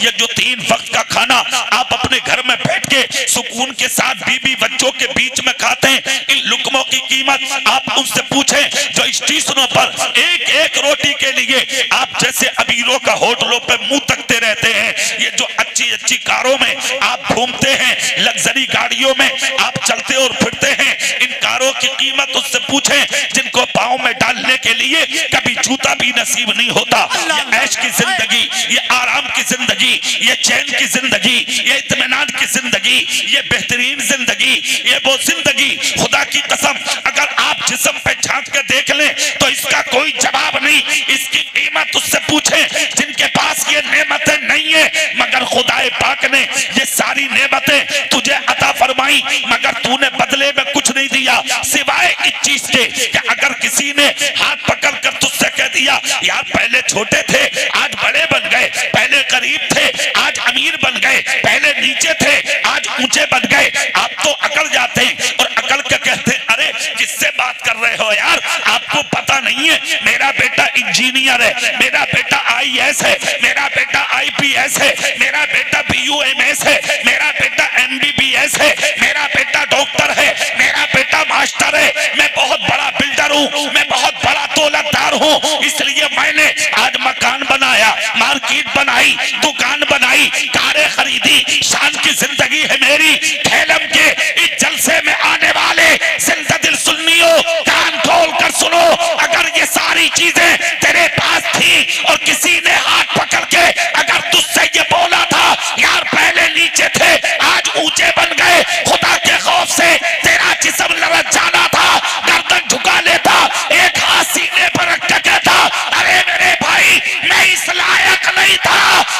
ये जो 3 वक्त का खाना आप अपने घर में बैठ के सुकून के साथ बीवी बच्चों के बीच में खाते हैं, इन लुकमों की कीमत आप उनसे पूछें जो स्टेशनों पर एक एक रोटी के लिए आप जैसे अमीरों का होटलों पे मुंह तकते रहते हैं। ये जो अच्छी अच्छी कारों में आप घूमते हैं, लग्जरी गाड़ियों में आप चलते और फिरते हैं, इन कारों की कीमत उससे पूछें जिनको पाँव में डालने के लिए कभी जूता भी नसीब नहीं होता। ये ऐश की जिंदगी, ये आराम की जिंदगी, ये चैन की जिंदगी, ये इत्मीनान की जिंदगी, ये बेहतरीन जिंदगी, ये वो जिंदगी खुदा की कसम अगर आप जिस्म पे झांक के देख लें तो इसका कोई जवाब नहीं। इसकी कीमत उससे पूछें जिनके पास ये नेमतें नहीं है मगर खुदाए पाक ने ये सारी नेमतें तुझे अता फरमाई मगर तूने बदले में कुछ नहीं दिया सिवाय इस चीज के कि अगर किसी ने हाथ पकड़ कर तुझसे कह दिया यार पहले छोटे थे आज बड़े बन गए, पहले गरीब थे आज अमीर बन गए, पहले नीचे थे आज ऊंचे बन गए, आप तो अकड़ जाते हैं और अकड़ के कहते हैं अरे किससे बात कर रहे हो यार, आपको पता नहीं है मेरा बेटा इंजीनियर है, मेरा बेटा IAS है, मेरा बेटा IPS है, मेरा बेटा BUMS है, मेरा बेटा MBBS है, मेरा बेटा डॉक्टर है, मेरा बेटा मास्टर है, मैं बहुत बड़ा बिल्डर हूँ, मैं बहुत बड़ा दौलतदार हूँ, इसलिए मैंने आज मकान बनाया, मार्केट बनाई, दुकान बनाई, कारें खरीदी, शान की जिंदगी है मेरी। खेलम के इस जलसे में आने वाले जिंदा दिल सुन्नियों कान खोल कर सुनो, अगर ये सारी चीजें तेरे पास थी और किसी ने हाथ पकड़ के अगर तुझसे ये बोला था यार पहले नीचे थे आज ऊंचे बन गए, खुदा के खौफ से तेरा जिस्म लरज जाना था, गर्दन झुका लेता, एक हाथ सीने पर रख के कहता अरे मेरे भाई मैं इस लायक नहीं था,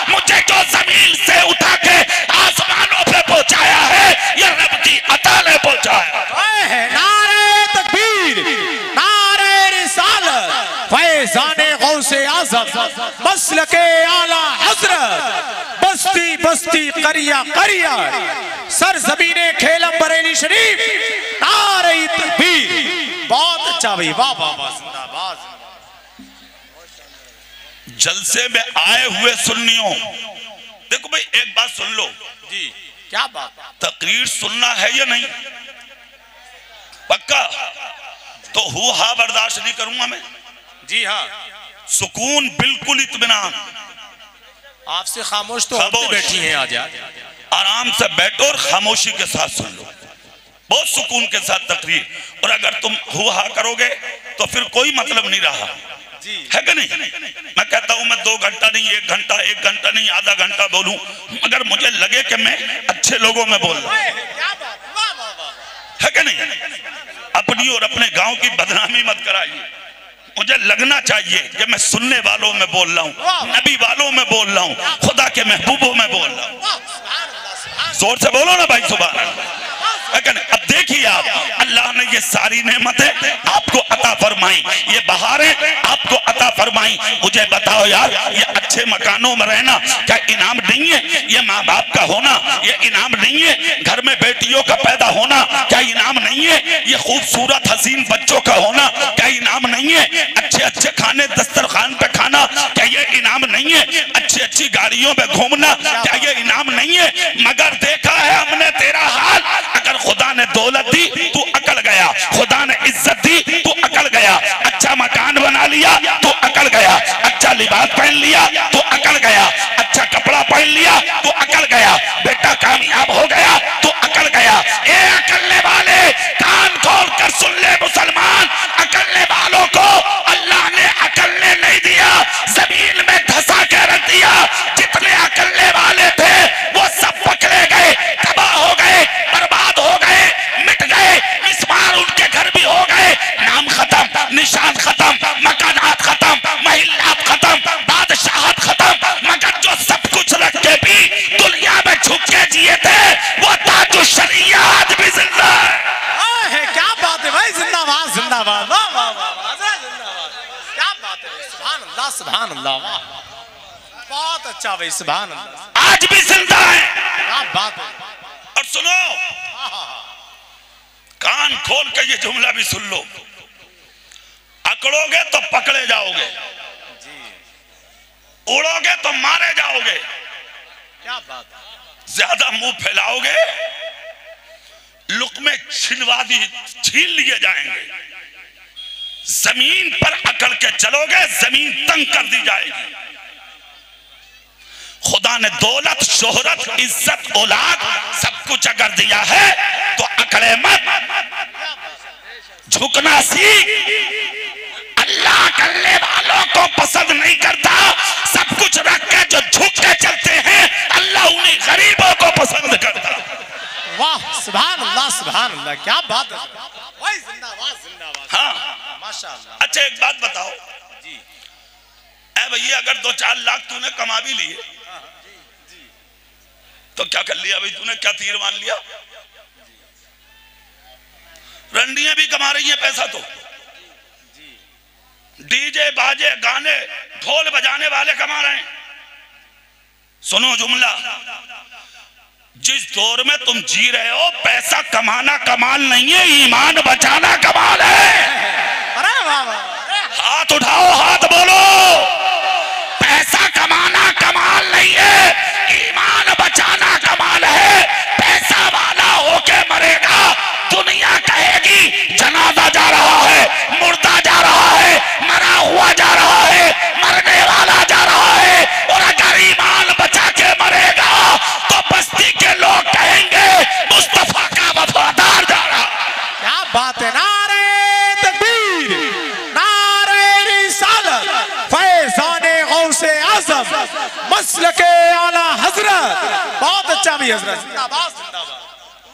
मुझे जो जमीन से उठा के आसमानों पे पहुंचाया है ये रब की अता ने पहुंचाया। नारे तकबीर, नारे रिसालत, फैज़ाने गौसे आज़म, मसलके आला हज़रत, बस्ती बस्ती करिया करिया, सरज़मीने खेलम बरेली शरीफ, नारे तकबीर। बहुत अच्छा भाई, वाह वाह वाह, जिंदाबाद। जलसे में आए हुए सुन्नियों, देखो भाई एक बात सुन लो जी, क्या बात, तकरीर सुनना है या नहीं? पक्का? तो हुआ बर्दाश्त नहीं करूंगा मैं। जी हाँ, सुकून बिल्कुल इत्मीनान, आपसे खामोश तो होते बैठी हैं आज, आराम से बैठो और खामोशी के साथ सुन लो, बहुत सुकून के साथ तकरीर। और अगर तुम हुआ करोगे तो फिर कोई मतलब नहीं रहा, है कि नहीं? मैं कहता हूं मैं 2 घंटा नहीं, 1 घंटा, 1 घंटा नहीं, आधा घंटा बोलूं मगर मुझे लगे कि मैं अच्छे लोगों में बोल रहा हूं, है कि नहीं? अपनी और अपने गांव की बदनामी मत कराइए, मुझे लगना चाहिए कि मैं सुनने वालों में बोल रहा हूँ, नबी वालों में बोल रहा हूँ, खुदा के महबूबों में बोल रहा हूँ। जोर से बोलो ना भाई सुभान अल्लाह। अब देखिए आप, अल्लाह ने ये सारी नेमतें आपको अता फरमाई, ये बहारें आपको अता फरमाई। मुझे बताओ यार, ये अच्छे मकानों में रहना क्या इनाम नहीं है? ये माँ बाप का होना ये इनाम नहीं है? घर में बेटियों का पैदा होना क्या इनाम नहीं है? ये खूबसूरत हसीन बच्चों का होना क्या इनाम नहीं है? अच्छे अच्छे खाने दस्तरखान पे खाना क्या ये इनाम नहीं है? अच्छी अच्छी गाड़ियों में घूमना क्या ये इनाम नहीं है? मगर देखा है हमने तेरा हाल, अगर खुदा ने दौलत दी तू अकड़ गया, खुदा ने इज्जत दी तू अकड़ गया, अच्छा मकान बना लिया तू अकड़ गया, अच्छा लिबास पहन लिया तू अकड़ गया, अच्छा कपड़ा पहन लिया तू अकड़ गया, बेटा कामयाब हो गया तू अकड़ गया। ए अकड़ने वाले कान खोल कर सुन ले मुसलमान, अकड़ने वालों को अल्लाह ने अकड़ने नहीं दिया, जमीन में धंसा के रख दिया। जितने अकड़ने वाले थे वो सब पकड़े गए, तबाह हो गए, बर्बाद हो गए, मिट गए, मिसमार उनके घर भी हो गए, नाम खत्म, निशान खत्म, मकानात खत्म, महिलात खत्म, बादशाहत खत्म, मगर जो सब कुछ रख के भी दुनिया में झुक के जिए थे वो ताजु शरिया आज भी जिंदा है। क्या बात है भाई, जिंदाबाद जिंदाबाद, वाह वाह वाह, जिंदाबाद, क्या बात है, सुभान अल्लाह सुभान अल्लाह, वाह बहुत अच्छा भाई, सुभान अल्लाह, आज भी जिंदा है, क्या बात है। और सुनो, कान खोल के ये जुमला भी सुन लो, अकड़ोगे तो पकड़े जाओगे, उड़ोगे तो मारे जाओगे, क्या बात है। ज्यादा मुंह फैलाओगे लुकमे छीन लिए जाएंगे। जमीन पर अकड़ के चलोगे जमीन तंग कर दी जाएगी। खुदा ने दौलत, शोहरत, इज्जत, औलाद सब कुछ अगर दिया है तो अकड़े मत, झुकना सीख। अल्लाह करने वालों को पसंद नहीं करता। सब कुछ रख के जो झुक के चलते हैं अल्लाह उन्हीं गरीबों को पसंद करता। वाह सुभान अल्लाह, सुभान अल्लाह, क्या बात है। भाई जिंदाबाद जिंदाबाद। हाँ माशाअल्लाह। अच्छा एक बात बताओ जी, ऐ भैया अगर 2-4 लाख तूने कमा भी लिए तो क्या कर लिया भाई तूने? क्या तीर मान लिया? रंडियां भी कमा रही हैं पैसा तो, डीजे बाजे गाने ढोल बजाने वाले कमा रहे हैं। सुनो जुमला, जिस दौर में तुम जी रहे हो पैसा कमाना कमाल नहीं है, ईमान बचाना कमाल है। अरे वाह वाह। हाथ उठाओ, हाथ बोलो। पैसा कमाना कमाल नहीं है, ईमान बचाना कमाल है। पैसा वाला होके मरेगा, दुनिया कहेगी जनाजा जा रहा है, मुर्दा जा रहा है, मरा हुआ जा रहा है, मरने वाला जा रहा है। और अगर ईमान बचा के मरेगा तो बस्ती के लोग कहेंगे मुस्तफा का वफादार जा रहा। क्या बात है। नारे तकबीर, नारे रिसालत, फैज़ाने गौसे आज़म, मसलके आला हजरत। बहुत अच्छा भी हजरत। जिंदाबाद जिंदाबाद।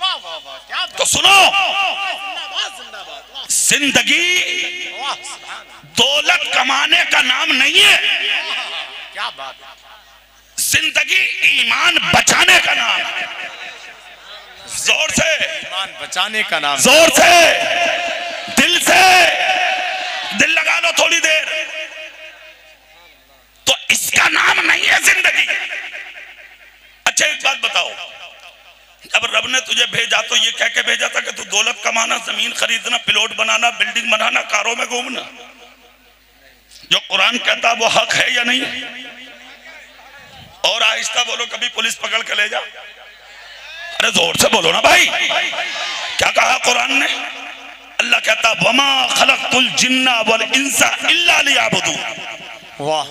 वाह वाह वाह, क्या बात। तो सुनो, जिंदाबाद जिंदाबाद। वाह जिंदगी वाह, सुभान अल्लाह। दौलत कमाने का नाम नहीं है, क्या बात है। जिंदगी ईमान बचाने का नाम है। जोर से, ईमान बचाने का नाम। जोर से, दिल से, दिल लगा लो थोड़ी देर। तो इसका नाम नहीं है जिंदगी। अच्छा एक बात बताओ, अब रब ने तुझे भेजा तो ये कह के भेजा था कि तू दौलत कमाना, जमीन खरीदना, प्लॉट बनाना, बिल्डिंग बनाना, कारों में घूमना। जो कुरान कहता वो हक है या नहीं? और आहिस्ता बोलो, कभी पुलिस पकड़ के ले जा। अरे जोर से बोलो ना भाई। क्या कहा कुरान ने? अल्लाह कहता वमा खलक़तुल जिन्ना वल इंसा इल्ला लियअबुदून। वाह,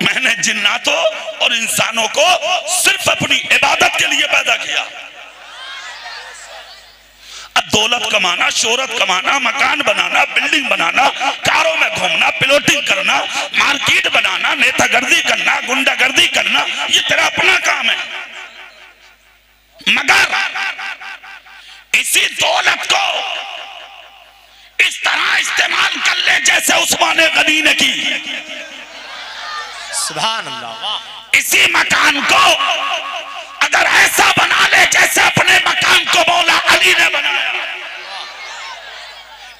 मैंने जिन्नातों और इंसानों को सिर्फ अपनी इबादत के लिए पैदा किया। अब दौलत कमाना, शोहरत कमाना, मकान बनाना, बिल्डिंग बनाना, कारों में घूमना, प्लॉटिंग करना, मार्केट बनाना, नेतागर्दी करना, गुंडागर्दी करना, ये तेरा अपना काम है। मगर इसी दौलत को इस तरह इस्तेमाल कर ले जैसे उस्मान गनी ने की। सुभान अल्लाह। वाह। इसी मकान को अगर ऐसा बना ले जैसे अपने मकान को मौला अली ने बनाया,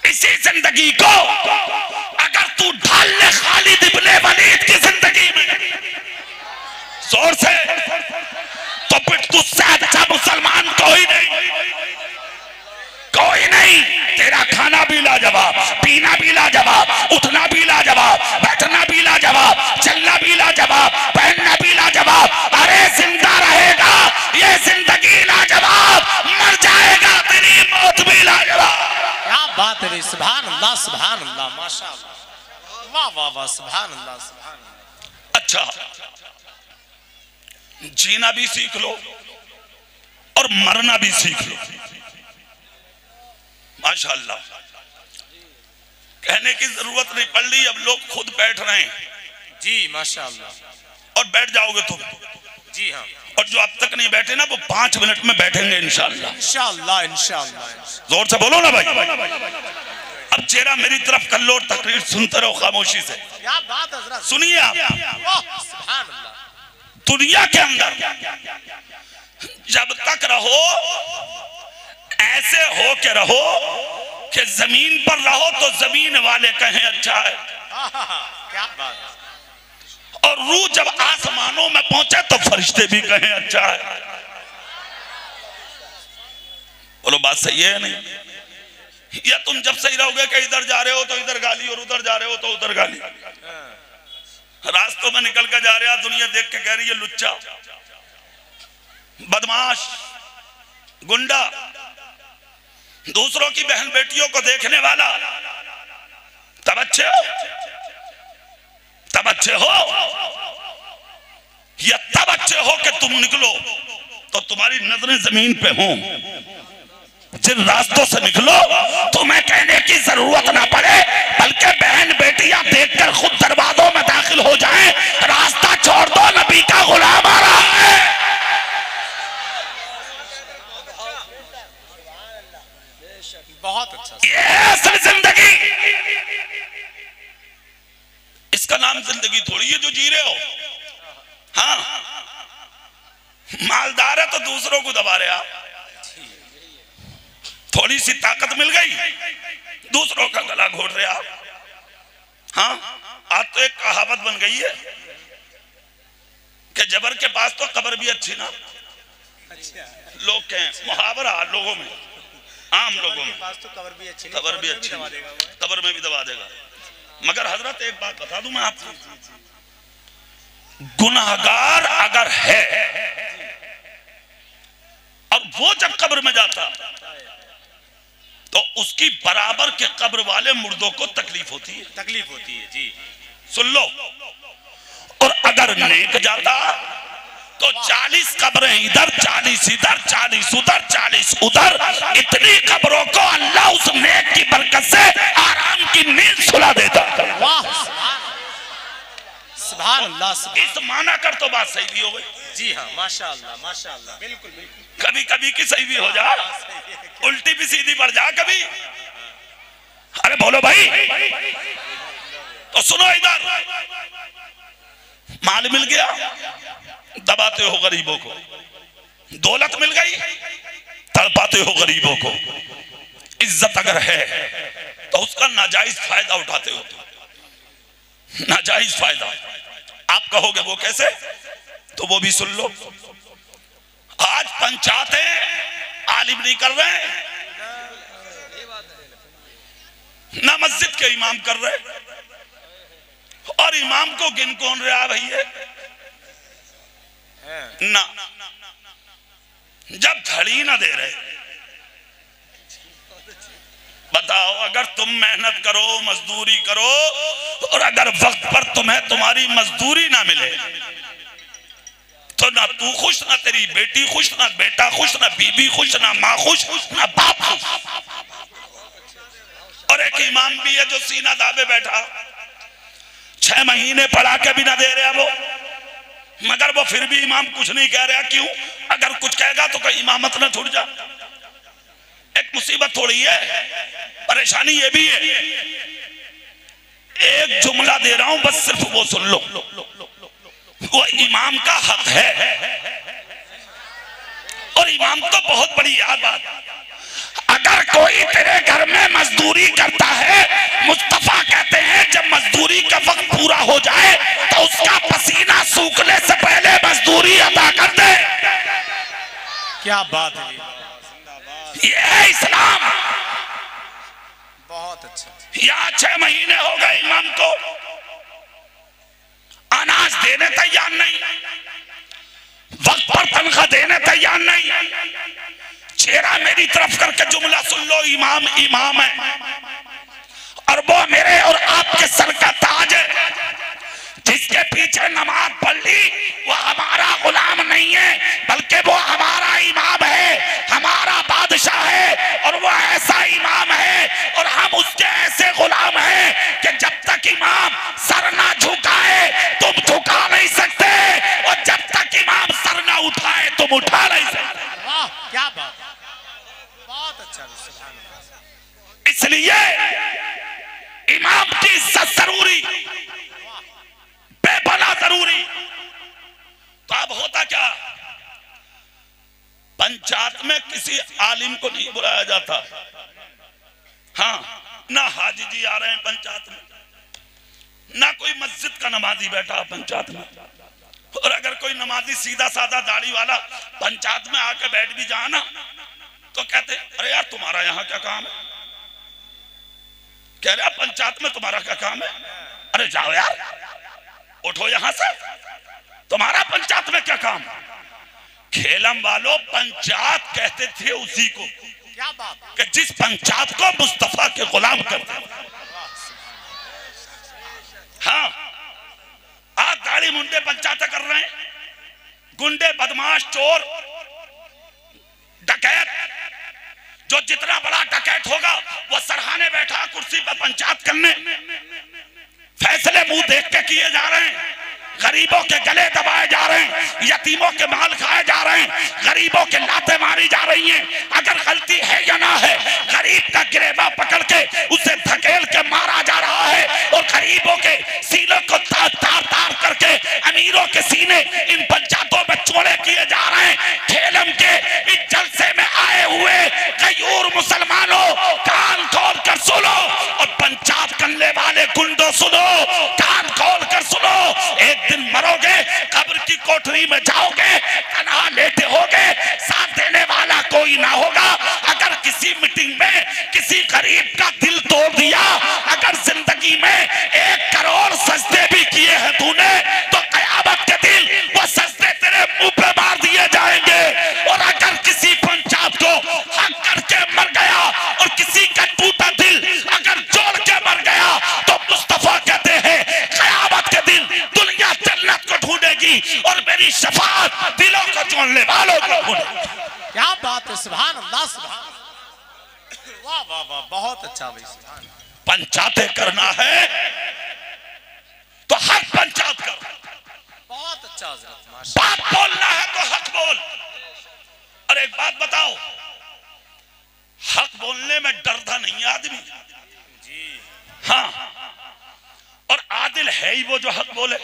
इसी जिंदगी को अगर तू ढाल ले खालिद इब्ने वलीद की जिंदगी में जोर से, तो फिर तुझसे अच्छा मुसलमान कोई नहीं, कोई नहीं। तेरा खाना भी लाजवाब, पीना भी लाजवाब, उठना भी लाजवाब, बैठना भी लाजवाब, चलना भी लाजवाब, पहनना भी लाजवाब। अरे जिंदा रहेगा ये जिंदगी लाजवाब, मर जाएगा तेरी मौत भी लाजवाब। क्या बात है। सुभान अल्लाह, सुभान अल्लाह, माशाअल्लाह। वाह वाह वाह, सुभान अल्लाह, सुभान अल्लाह। अच्छा, जीना भी सीख लो और मरना भी सीख लो। माशाअल्लाह, कहने की जरूरत नहीं पड़ रही, अब लोग खुद बैठ रहे हैं। जी माशाअल्लाह। और बैठ जाओगे तुम। जी हाँ। और जो अब तक नहीं बैठे ना वो 5 मिनट में बैठेंगे इंशाअल्लाह। इंशाअल्लाह इंशाअल्लाह। जोर से बोलो ना भाई। अब चेहरा मेरी तरफ कर लो और तकरीर सुनते रहो खामोशी से। क्या बात है हज़रत। सुनिए आप, वाह सुभान अल्लाह। दुनिया के अंदर जब तक रहो ऐसे हो के रहो कि जमीन पर रहो तो जमीन वाले कहें अच्छा है, क्या बात है। और रूह जब आसमानों में पहुंचे तो फरिश्ते भी कहें अच्छा है। बोलो बात सही है नहीं? या तुम जब सही रहोगे कि इधर जा रहे हो तो इधर गाली और उधर जा रहे हो तो उधर गाली, रास्तों में निकल कर जा रहे हो दुनिया देख के कह रही है लुच्चा, बदमाश, गुंडा, दूसरों की बहन बेटियों को देखने वाला, तब अच्छे हो, तब अच्छे हो, या तब अच्छे हो कि तुम निकलो तो तुम्हारी नजरें जमीन पे हों। जिन रास्तों से निकलो तुम्हें कहने की जरूरत ना पड़े, बल्कि बहन बेटियां देखकर खुद दरवाजों में दाखिल हो जाएं। रास्ता छोड़ दो, नबी का गुलाम आ रहा है। बहुत अच्छा। ये असल जिंदगी, इसका नाम जिंदगी थोड़ी है जो जी रहे हो। हाँ, मालदार है तो दूसरों को दबा रहे आप, थोड़ी सी ताकत मिल गई दूसरों का गला घोट रहे आप। हाँ, आज तो एक कहावत बन गई है कि जबर के पास तो कब्र भी अच्छी ना। लोग कहें, मुहावरा लोगों में, आम लोगों में, पास तो कब्र भी अच्छी, कब्र भी अच्छी, कब्र में भी दबा देगा। मगर हजरत एक बात बता दूं मैं आपको, गुनाहगार अगर है और वो जब कब्र में जाता तो उसकी बराबर के कब्र वाले मुर्दों को तकलीफ होती है, तकलीफ होती है जी, सुन लो। और अगर नेक जाता तो 40 कब्रें इधर, 40 इधर, 40 उधर, 40 उधर, इतनी कब्रों को अल्लाह उस नेक की बरकत से आराम की नींद सुला देता। वाह, सुभान अल्लाह। इस माना कर तो बात सही भी हो गई। जी हाँ, माशाअल्लाह, माशाअल्लाह, बिल्कुल बिल्कुल। कभी कभी की सही भी हो जा, उल्टी भी सीधी पड़ जा कभी। अरे बोलो भाई, तो सुनो इधर, माल मिल गया दबाते हो गरीबों को, दौलत मिल गई तड़पाते हो गरीबों को, इज्जत अगर है तो उसका नाजायज फायदा उठाते हो, नाजायज फायदा। आप कहोगे वो कैसे, तो वो भी सुन लो। आज पंचायतें आलिम नहीं कर रहे, ना मस्जिद के इमाम कर रहे, और इमाम को गिन कौन रहा भैया ना, जब घड़ी ना दे रहे। बताओ, अगर तुम मेहनत करो, मजदूरी करो, और अगर वक्त पर तुम्हें तुम्हारी मजदूरी ना मिले तो ना तू खुश, ना तेरी बेटी खुश, ना बेटा खुश, ना बीबी खुश, ना माँ खुश, ना बाप खुश। और एक इमाम भी है जो सीना दाबे बैठा, 6 महीने पढ़ा के भी ना दे रहा वो, मगर वो फिर भी इमाम कुछ नहीं कह रहा। क्यों? अगर कुछ कहेगा तो कहीं इमामत ना छूट जा। एक मुसीबत थोड़ी है, परेशानी ये भी है। एक जुमला दे रहा हूं, बस सिर्फ वो सुन लो। वो इमाम का हक है, और इमाम तो बहुत बड़ी याद बात, अगर कोई तेरे घर में मजदूरी करता है, मुस्तफा कहते हैं जब मजदूरी का वक्त पूरा हो जाए तो उसका पसीना सूखने से पहले मजदूरी अदा कर दे। क्या बात है, ये है इस्लाम। बहुत अच्छा। यहाँ 6 महीने हो गए इमाम को अनाज देने तैयार नहीं, वक्त पर तनख्वाह देने तैयार नहीं। चेहरा मेरी तरफ करके जुमला सुन लो, इमाम इमाम है, और वो मेरे और आपके सर का ताज है। जिसके पीछे नमाज पढ़ ली वो हमारा गुलाम नहीं है, बल्कि वो हमारा इमाम है, हमारा बादशाह है, और वो ऐसा इमाम है और हम उसके ऐसे गुलाम हैं कि जब तक इमाम सर ना झुकाए तुम झुका नहीं सकते, और जब तक इमाम सर ना उठाए तुम उठा नहीं सकते। वाह, क्या बात, बहुत अच्छा। इसलिए इमाम की इज्जत जरूरी, बेपनाह जरूरी। तो अब होता क्या, पंचायत में किसी आलिम को नहीं बुलाया जाता। हाँ, ना हाजी जी आ रहे हैं पंचायत में, ना कोई मस्जिद का नमाजी बैठा पंचायत में। और अगर कोई नमाजी सीधा साधा दाढ़ी वाला पंचायत में आके बैठ भी जाए ना, तो कहते अरे यार तुम्हारा यहाँ क्या काम है? कह रहे पंचायत में तुम्हारा क्या काम है? अरे जाओ यार, उठो यहां से, तुम्हारा पंचायत में क्या काम? खेलम वालों पंचायत कहते थे उसी को, क्या बात, कि जिस पंचायत को मुस्तफा के गुलाम करते। हाँ, आज दाढ़ी मुंडे पंचायत कर रहे हैं, गुंडे बदमाश चोर डकैत, जो जितना बड़ा डकैत होगा वो सरहाने बैठा कुर्सी पर पंचायत करने। फैसले मुंह देख के किए जा रहे हैं, गरीबों के गले दबाए जा रहे हैं, यतीमों के माल खाए जा रहे हैं, गरीबों के लातें मारी जा रही हैं। अगर गलती है या ना है, गरीब का गिरेबा पकड़ के उसे धकेल के मारा जा रहा है और गरीबों के सीनों को तार तार करके अमीरों के सीने इन पंचायतों में चौड़े किए जा रहे हैं। ठेलम के इस जलसे में आए हुए गयूर मुसलमानों, कान खोल कर सुनो, और पंचायत करने वाले गुंडों सुनो, कान खोल कर सुनो। एक दिन मरोगे, कब्र की कोठरी में जाओगे, तन्हा लेटे होगे, साथ देने वाला कोई ना होगा। अगर किसी मीटिंग में किसी गरीब का दिल तोड़ दिया, अगर जिंदगी में 1 करोड़ सजदे भी किए हैं तूने, तो कयामत के दिन वो सजदे तेरे मुंह पे मार दिए जाएंगे। और अगर किसी पंचायत को हक करके मर गया और किसी का टूटा दिल अगर जोड़ के मर गया, तो मुस्तफा कहते हैं कयामत के दिन दुनिया जन्नत को ढूंढेगी और मेरी शफाअत दिलों को जोड़ने वालों को ढूंढेगी। क्या बात है, सुभान अल्लाह, सुभान, वाह वाह वाह, बहुत अच्छा भाई, सुभान। पंचायतें करना है तो हक पंचायत कर, बहुत अच्छा हजरत, बात बोलना है तो हक बोल। और एक बात बताओ, हक बोलने में डरता नहीं आदमी जी, हाँ, और आदिल है ही वो जो हक बोले,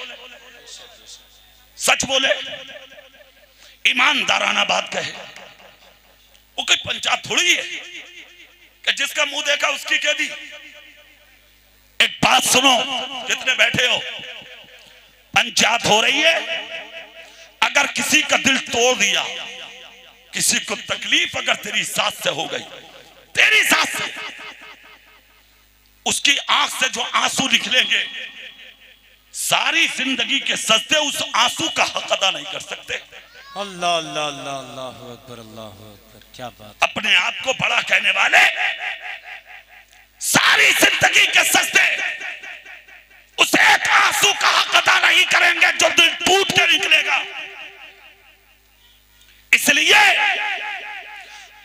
सच बोले, ईमानदाराना बात कहे। वो कोई पंचायत थोड़ी है कि जिसका मुंह देखा उसकी कह दी। एक बात सुनो, जितने बैठे हो, पंचायत हो रही है, अगर किसी का दिल तोड़ दिया, किसी को तकलीफ अगर तेरी सास से हो गई, तेरी सास से, उसकी आंख से जो आंसू निकलेंगे, सारी जिंदगी के सजदे उस आंसू का हक अदा नहीं कर सकते। अल्लाह अल्लाह अल्लाह, अल्लाहु अकबर, अल्लाहु अकबर, क्या बात। अपने आप को बड़ा कहने वाले सारी जिंदगी के सजदे उस एक आंसू का हक अदा नहीं करेंगे जो दिल टूट के निकलेगा। इसलिए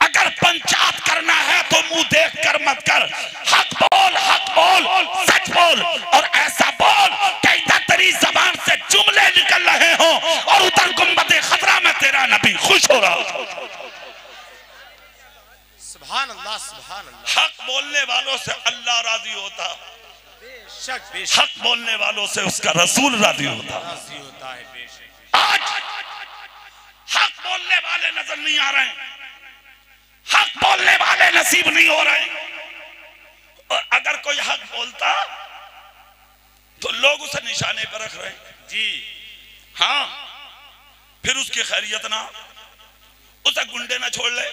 अगर पंचायत करना है तो मुंह देख कर मत कर, हक बोल, सच बोल, और ऐसा बोल कि इधर तेरी जबान से जुमले निकल रहे हो और उधर गुंबद खतरा में तेरा नबी खुश हो रहा हो। सुभान अल्लाह, सुभान अल्लाह। हक बोलने वालों से अल्लाह राजी होता, बेशक बेशक, हक बोलने वालों से उसका रसूल राजी होता है, बेशक। आज हक बोलने वाले नजर नहीं आ रहे हैं, हक बोलने वाले नसीब नहीं हो रहे हैं। और अगर कोई हक बोलता तो लोग उसे निशाने पर रख रहे हैं जी, हाँ, फिर उसकी खैरियत ना, उसे गुंडे ना छोड़ ले,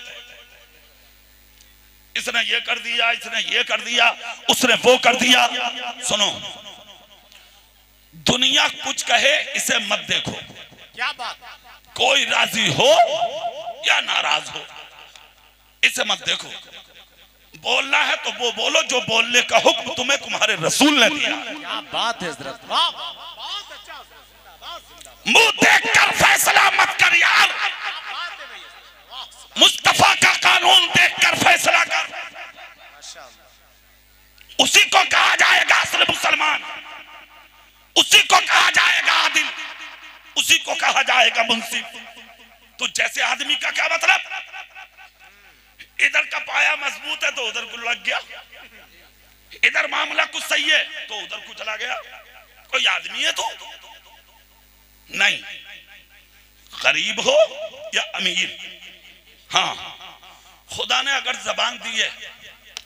इसने ये कर दिया, इसने ये कर दिया, उसने वो कर दिया। सुनो, दुनिया कुछ कहे इसे मत देखो, क्या बात, कोई राजी हो या नाराज हो इसे मत देखो। बोलना है तो वो बोलो जो बोलने का हुक्म तुम्हें तुम्हारे रसूल ने दिया। क्या बात है हजरत, वाह बहुत अच्छा। मुंह देखकर फैसला मत कर यार, मुस्तफा का कानून देखकर फैसला कर। उसी को कहा जाएगा असल मुसलमान, उसी को कहा जाएगा आदिल, उसी को कहा जाएगा मुंसिफ। तो जैसे आदमी का क्या मतलब, इधर का पाया मजबूत है तो उधर को लग गया, इधर मामला कुछ सही है तो उधर को चला गया। कोई आदमी है तो नहीं, गरीब हो या अमीर, हाँ, खुदा ने अगर जबान दी है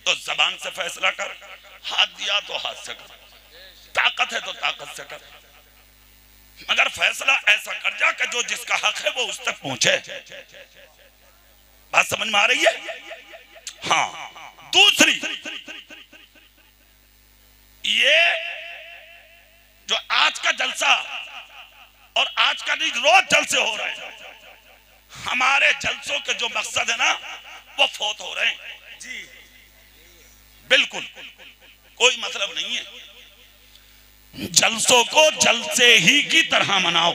तो जबान से फैसला कर, हाथ दिया तो हाथ से कर, ताकत है तो ताकत से कर, मगर फैसला ऐसा कर जा कि जो जिसका हक है वो उस तक पहुंचे। बात समझ में आ रही है? हाँ। दूसरी, ये जो आज का जलसा और आज का नहीं रोज जलसे हो रहे हैं, हमारे जलसों के जो मकसद है ना वो फोत हो रहे हैं जी, बिल्कुल कोई मतलब नहीं है। जलसों को जलसे ही की तरह मनाओ।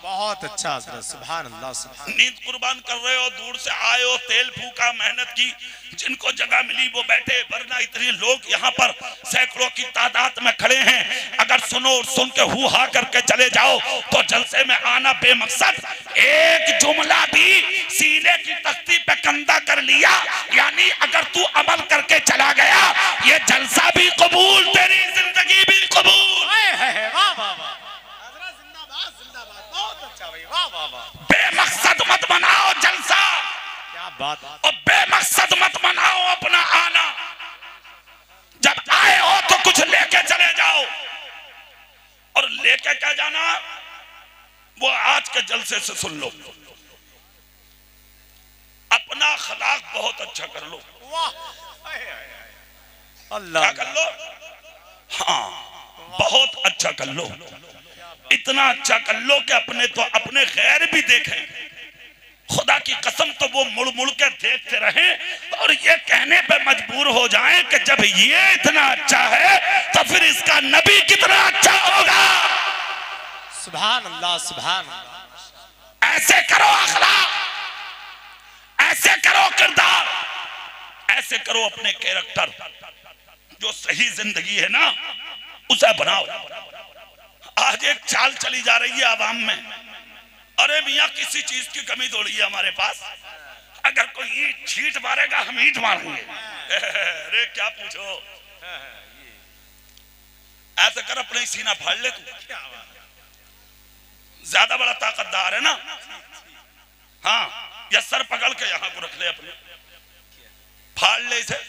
बहुत अच्छा हजरत, सुभान अल्लाह सुभान। नींद कुर्बान कर रहे हो, दूर से आए हो, तेल फूका, मेहनत की, जिनको जगह मिली वो बैठे, वरना इतने लोग यहाँ पर सैकड़ों की तादाद में खड़े हैं। अगर सुनो सुन के हु हा करके चले जाओ तो जलसे में आना बेमकसद। एक जुमला भी सीने की तख्ती पे कंधा कर लिया, यानी अगर तू अमल करके चला गया ये जलसा भी कबूल, तेरी जिंदगी भी कबूल। बेमकसद मत बनाओ जलसा, क्या बात, और बेमकसद मत बनाओ अपना आना। जब आए हो तो कुछ लेके चले जाओ, और लेके क्या जाना वो आज के जलसे से सुन लो। अपना अखलाक बहुत अच्छा कर लो। अल्लाह क्या कर लो? हाँ बहुत अच्छा कर लो, इतना अच्छा कर लो कि अपने गैर भी देखें। खुदा की कसम तो वो मुड़ मुड़ के देखते रहें और ये कहने पे मजबूर हो जाएं कि जब ये इतना अच्छा है तो फिर इसका नबी कितना अच्छा होगा। सुभान अल्लाह सुभान अल्लाह। ऐसे करो अखलाक, ऐसे करो किरदार, ऐसे करो अपने कैरेक्टर। जो सही जिंदगी है ना उसे बनाओ। आज एक चाल चली जा रही है आवाम में, अरे मियाँ किसी चीज की कमी थोड़ी है हमारे पास, अगर कोई ईंट छींट मारेगा हम ईंट मारेंगे। अरे क्या पूछो, ऐसा कर अपने सीना फाड़ ले तू, ज्यादा बड़ा ताकतदार है ना। हाँ या सर पकड़ के यहाँ को रख ले, अपने फाड़ ले इसे।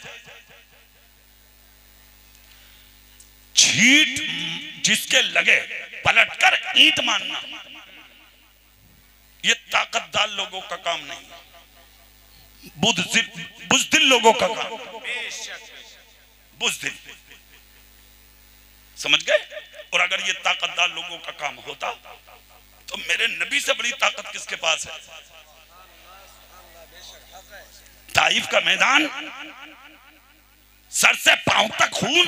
छींट जिसके लगे पलटकर ईंट मारना ये ताकतदार लोगों का काम नहीं, बुज़दिल लोगों का काम। बुज़दिल, समझ गए? और अगर ये ताकतदार लोगों का काम होता तो मेरे नबी से बड़ी ताकत किसके पास है? ताइफ का मैदान, सर से पांव तक खून,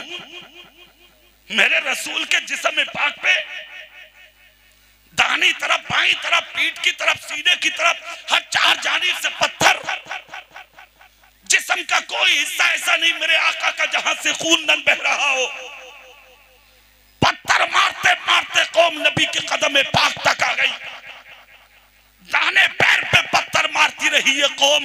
मेरे रसूल के जिस्म पाक पे दाहिनी तरफ, बाईं तरफ, पीठ की तरफ, सीने की तरफ, हर चार जानिब से पत्थर। जिस्म का कोई हिस्सा ऐसा नहीं मेरे आका का जहां से खून न बह रहा हो। पत्थर मारते मारते कौम नबी के कदम पाक तक आ गई। दाहिने पैर पे पत्थर मारती रही है कौम,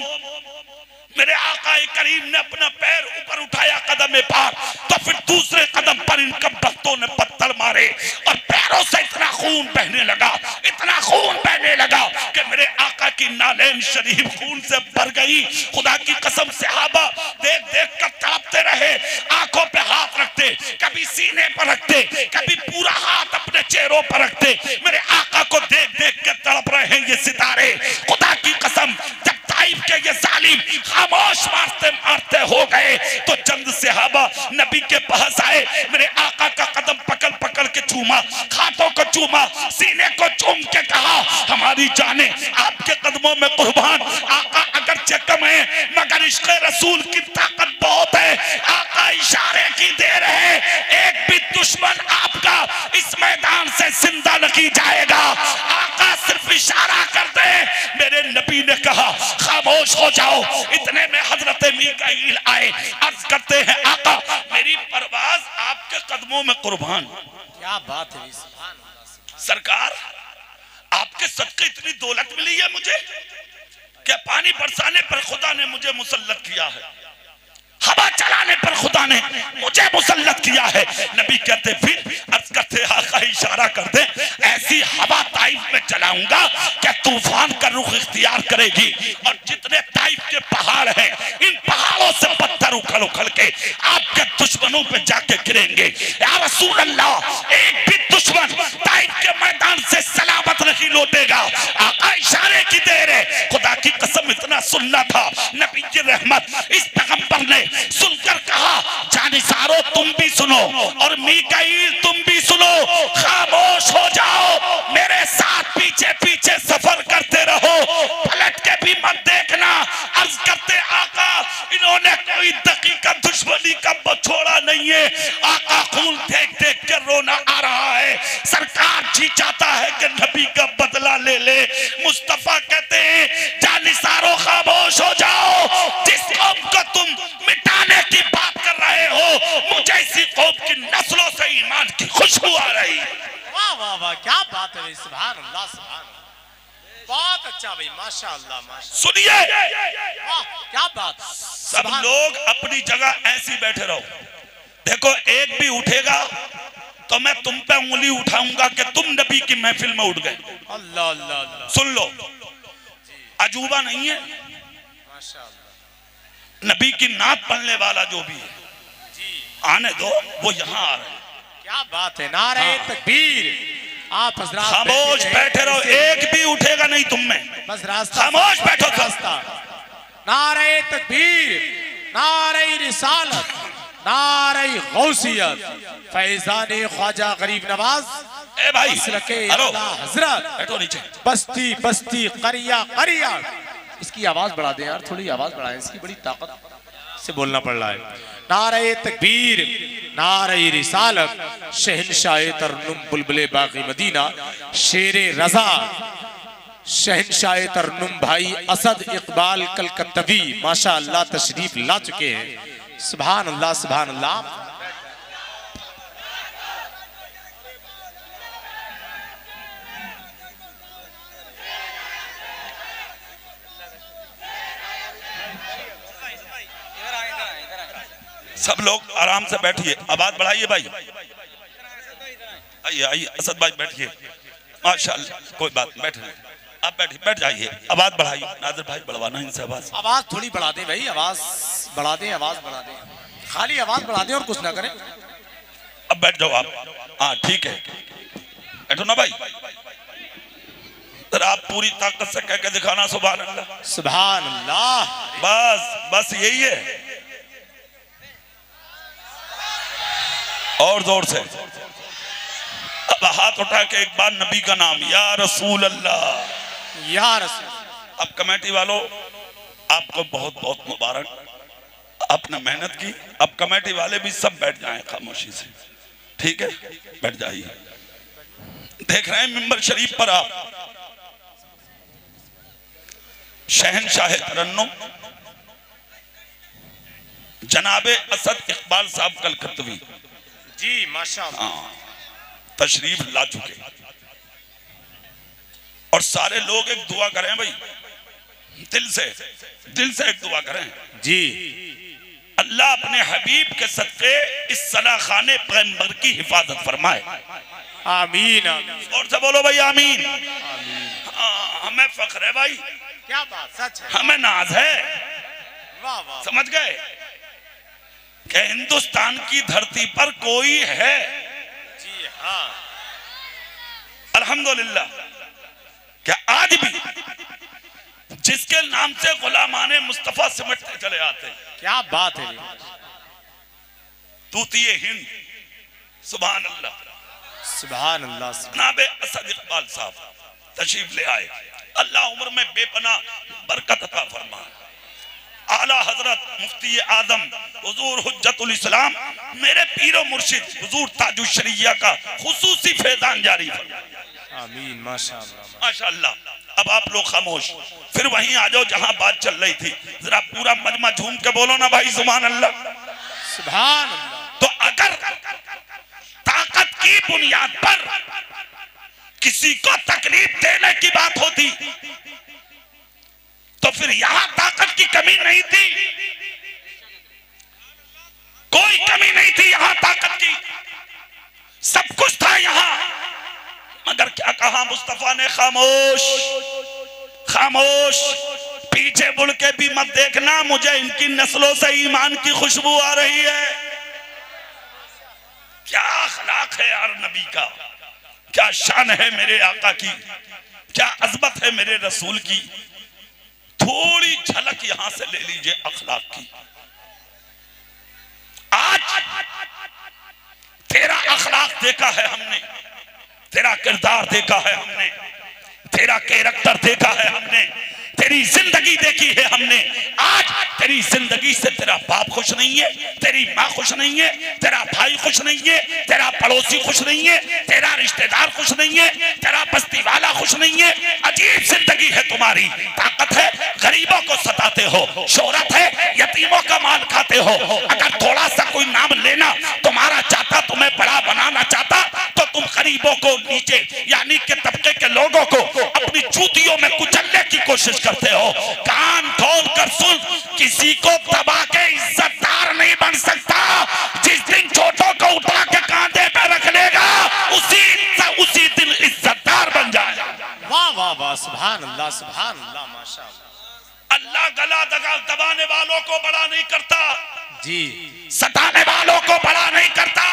मेरे आका करीम ने अपना पैर ऊपर उठाया कदम पाक, तो फिर दूसरे कदम पर इन कब्बतों ने पत्थर मारे और पैरों से इतना खून बहने लगा, इतना खून बहने लगा कि मेरे आका की नालैन शरीफ खून से भर गई। खुदा की कसम सहाबा देख देख कर तड़पते रहे, आंखों पे हाथ रखते, कभी सीने पर रखते, कभी पूरा हाथ अपने चेहरों पर रखते। मेरे आका को देख देख कर तड़प रहे हैं ये सितारे। खुदा की कसम जब ताइफ के ये जालिम खामोश मारते मारते हो गए तो चंद सहाबा नबी के पास आए, मेरे आका का कदम पकड़ पकड़ के चूमा, हाथों को चूमा, सीने को चूम के कहा हमारी जाने आपके कदमों में कुर्बान। आका अगरचे कम है मगर इश्क़ रसूल की ताकत बहुत है। आका इशारे की देर है, एक भी दुश्मन आपका इस मैदान से जिंदा नहीं जाएगा। आका सिर्फ इशारा कर दे, मेरे नबी ने कहा खामोश हो जाओ। इतने में हजरत मीकाईल आए, अर्ज करते हैं आका मेरी परवाज आपके कदमों में कुर्बान। क्या बात है सरकार, आपके सदके इतनी दौलत मिली है मुझे, क्या पानी बरसाने पर खुदा ने मुझे मुसल्लत किया है, हवा चलाने पर खुदा ने मुझे मुसल्लत किया है। नबी कहते फिर अर्ज करते आका इशारा कर दे, ऐसी हवा ताइफ में चलाऊंगा क्या तूफान का रुख इख्तियार करेगी और जितने ताइफ के पहाड़ हैं इन पहाड़ों से पत्थर उखड़ उखड़ के आपके दुश्मनों पे जाके गिरेंगे। या रसूल अल्लाह, एक भी दुश्मन ताइफ के मैदान से सलामत नहीं लौटेगा। आका इशारे की देर है, खुदा की कसम इतना सुनना था। नबी की रहमत इस पैगंबर ने सुनकर कहा जानिसारो तुम भी सुनो और मीकाईल तुम भी सुनो, खामोश हो जाओ, मेरे साथ पीछे पीछे सफर करते रहो, पलट भी मत देखना। अर्ज करते आका इन्होंने कोई दकीका दुश्मनी का छोड़ा नहीं है। आका खून देख देख कर रोना आ रहा है। सरकार जी चाहता है कि नबी का बदला ले ले। मुस्तफा कहते हैं जानिसारो खामोश हो जाओ, जिस कौम को तुम मिटाने की बात कर रहे हो मुझे इसी कौम की नस्लों से ईमान की खुशबू आ रही है। वाह वाह वाह, क्या बात है भाई, सुभान अल्लाह सुभान अल्लाह, बहुत अच्छा भाई, माशाअल्लाह माशाअल्लाह। सुनिए, वाह क्या बात। सब लोग अपनी जगह ऐसी बैठे रहो। देखो एक भी उठेगा तो मैं तुम पे उंगली उठाऊंगा कि तुम नबी की महफिल में उठ गए। अल्लाह अल्लाह अल्लाह, सुन लो, अजूबा नहीं है। माशाअल्लाह। नबी की नात पढ़ने वाला जो भी है आने दो, वो यहाँ आ रहे हैं। क्या बात है, नारे तकबीर। आप हजरात खामोश बैठे रहो, एक भी उठेगा नहीं तुम में, बस रास्ता खामोश बैठो सब। रास्ता। नारे तकबीर, नारे रिसालत, नारे गौसियत, फैजाने ख्वाजा गरीब नवाज ए भाई, हेलो, हजरत, बैठो नीचे। बस्ती बस्ती करिया करिया। इसकी आवाज बढ़ा दे यार, थोड़ी आवाज बढ़ाएं, इसकी बड़ी ताकत से बोलना पड़ रहा है। नारे तकबीर, नारे रिसालत, शहनशाह तरन्नुम बुलबुले बागी मदीना, शेरे रजा, शहनशाह तरन्नुम भाई असद इकबाल कलकत्तवी माशाअल्लाह तशरीफ ला चुके हैं। सुभान अल्लाह सुभान अल्लाह। सब लोग आराम से बैठिए, आवाज बढ़ाइए भाई। आइए आइए असद भाई बैठिए, माशाअल्लाह, कोई बात नहीं, बैठ आप बैठिए, बैठ जाइए, आवाज बढ़ाइए। नादिर भाई बढ़वाना इनसे आवाज, आवाज थोड़ी बढ़ा दें भाई, आवाज बढ़ा दें, आवाज बढ़ा दें, खाली आवाज बढ़ा दें और कुछ ना करें। अब बैठ जाओ आप, हाँ ठीक है, बैठो ना भाई। आप पूरी ताकत से कह के दिखाना सुभान अल्लाह सुभान अल्लाह। बस बस यही है, और जोर से। अब हाथ उठा के एक बार नबी का नाम, या रसूल अल्लाह, या रसूल। अब कमेटी वालों आपको बहुत बहुत मुबारक, आपने मेहनत की। अब कमेटी वाले भी सब बैठ जाएं खामोशी से, ठीक है, बैठ जाइए। देख रहे हैं मिंबर शरीफ पर आप शहनशाह तरन्नुम जनाबे असद इकबाल साहब कलकत्तवी जी माशाअल्लाह तशरीफ ला चुके। और सारे लोग एक दुआ करें भाई, दिल से एक दुआ करें जी। अल्लाह अपने हबीब के सदक़े इस सलाह खाने पैगंबर की हिफाजत फरमाए। आमीन। और से बोलो भाई आमीन। हमें फख्र है भाई, क्या बात, सच है, हमें नाज है। वाह वाह, समझ गए कि हिंदुस्तान की धरती पर कोई है। जी हाँ, अल्हम्दुलिल्लाह, क्या आज भी जिसके नाम से गुलामाने मुस्तफा सिमटते चले आते। क्या बात है, तूतिए हिंद, सुभान अल्लाह, सुभान अल्लाह। जनाबे असद इकबाल साहब तशरीफ ले आए। अल्लाह उम्र में बेपना बरकत अता फरमाए। आला हजरत मुफ्ती आजम हुजूर हुज्जतुल इस्लाम मेरे पीरो मुर्शिद हुजूर ताजुश शरिया का खुसूसी फैजान जारी फरमाए। आमीन माशाअल्लाह माशाअल्लाह। अब आप लोग खामोश, फिर वहीं आ जाओ जहां बात चल रही थी। जरा पूरा मजमा झूम के बोलो ना भाई सुभान अल्लाह, सुभान अल्लाह। तो अगर ताकत की बुनियाद पर किसी को तकलीफ देने की बात होती तो फिर यहां ताकत की कमी नहीं थी, कोई कमी नहीं थी यहां ताकत की, सब कुछ था यहां। मगर क्या कहा मुस्तफा ने, खामोश खामोश, पीछे मुड़ के भी मत देखना, मुझे इनकी नस्लों से ईमान की खुशबू आ रही है। क्या अखलाक है यार नबी का, क्या शान है मेरे आका की, क्या अजमत है मेरे रसूल की। थोड़ी झलक यहां से ले लीजिए अखलाक की। आज तेरा अखलाक देखा है हमने, तेरा किरदार देखा है हमने, तेरा कैरेक्टर देखा है हमने, तेरे तेरी जिंदगी देखी है हमने, आज तेरी जिंदगी से तेरा बाप खुश नहीं है, तेरी माँ खुश नहीं है, तेरा भाई खुश नहीं है, तेरा पड़ोसी खुश नहीं है, तेरा रिश्तेदार खुश नहीं है, तेरा बस्ती वाला खुश नहीं है। अजीब जिंदगी है तुम्हारी। ताकत है, गरीबों को सताते हो, शोहरत है, यतीमों का माल खाते हो। अगर थोड़ा सा कोई नाम लेना तुम्हारा चाहता, तुम्हें बड़ा बनाना चाहता, तो तुम गरीबों को नीचे यानी कि तबके के लोगों को अपनी चूतियों में कुचलने की कोशिश करते हो। कान खोल कर सुन, किसी को दबा के इज्जतदार नहीं बन सकता। जिस दिन छोटों को उठा के कांधे पे रख लेगा, उसी दिन इज्जतदार बन जाएगा। वाह वाह वाह, सुभान अल्लाह, सुभान अल्लाह, माशाअल्लाह। अल्लाह गला दबाने वालों को बड़ा नहीं करता जी, सताने वालों को बड़ा नहीं करता।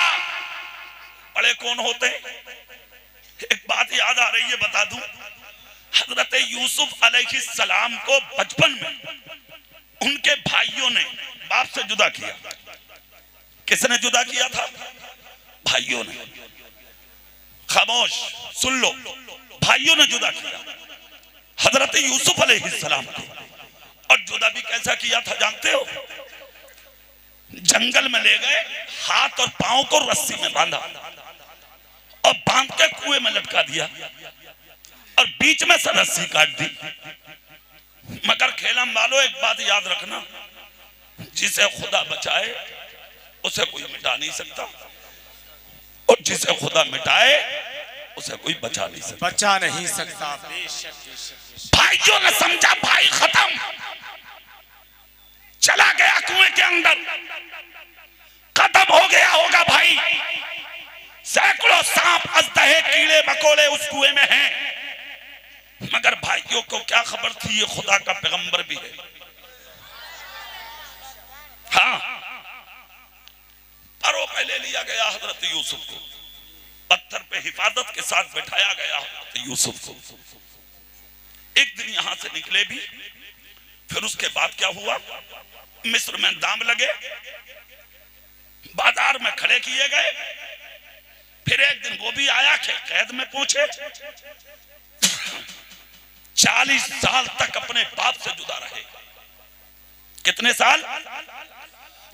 बड़े कौन होते हैं? एक बात याद आ रही है, बता दूं। हजरत यूसुफ अलैहिस्सलाम को बचपन में उनके भाइयों ने बाप से जुदा किया। किसने जुदा किया था? भाइयों ने। खामोश सुन लो, भाइयों ने जुदा किया हजरत यूसुफ अलैहिस्सलाम को। और जुदा भी कैसा किया था जानते हो? जंगल में ले गए, हाथ और पांव को रस्सी में बांधा और बांध के कुएं में लटका दिया और बीच में से रस्सी काट दी। मगर खेलम वालों, एक बात याद रखना, जिसे खुदा बचाए उसे कोई मिटा नहीं सकता, और जिसे खुदा मिटाए उसे कोई बचा नहीं सकता। बचा नहीं सकता। भाइयों ने समझा भाई खत्म, चला गया कुएं के अंदर, खत्म हो गया होगा भाई। सैकड़ों सांप, अजदहे, कीड़े मकोड़े उस कुएं में हैं। मगर भाइयों को क्या खबर थी, ये खुदा का पैगंबर भी है। हाँ, परों पे ले लिया गया हजरत यूसुफ को, पत्थर पे हिफाजत के साथ बैठाया गया हजरत यूसुफ को। एक दिन यहां से निकले भी, फिर उसके बाद क्या हुआ? मिस्र में दाम लगे, बाजार में खड़े किए गए। फिर एक दिन वो भी आया, कैद में पहुंचे। 40 साल तक अपने बाप से जुदा रहे। कितने साल?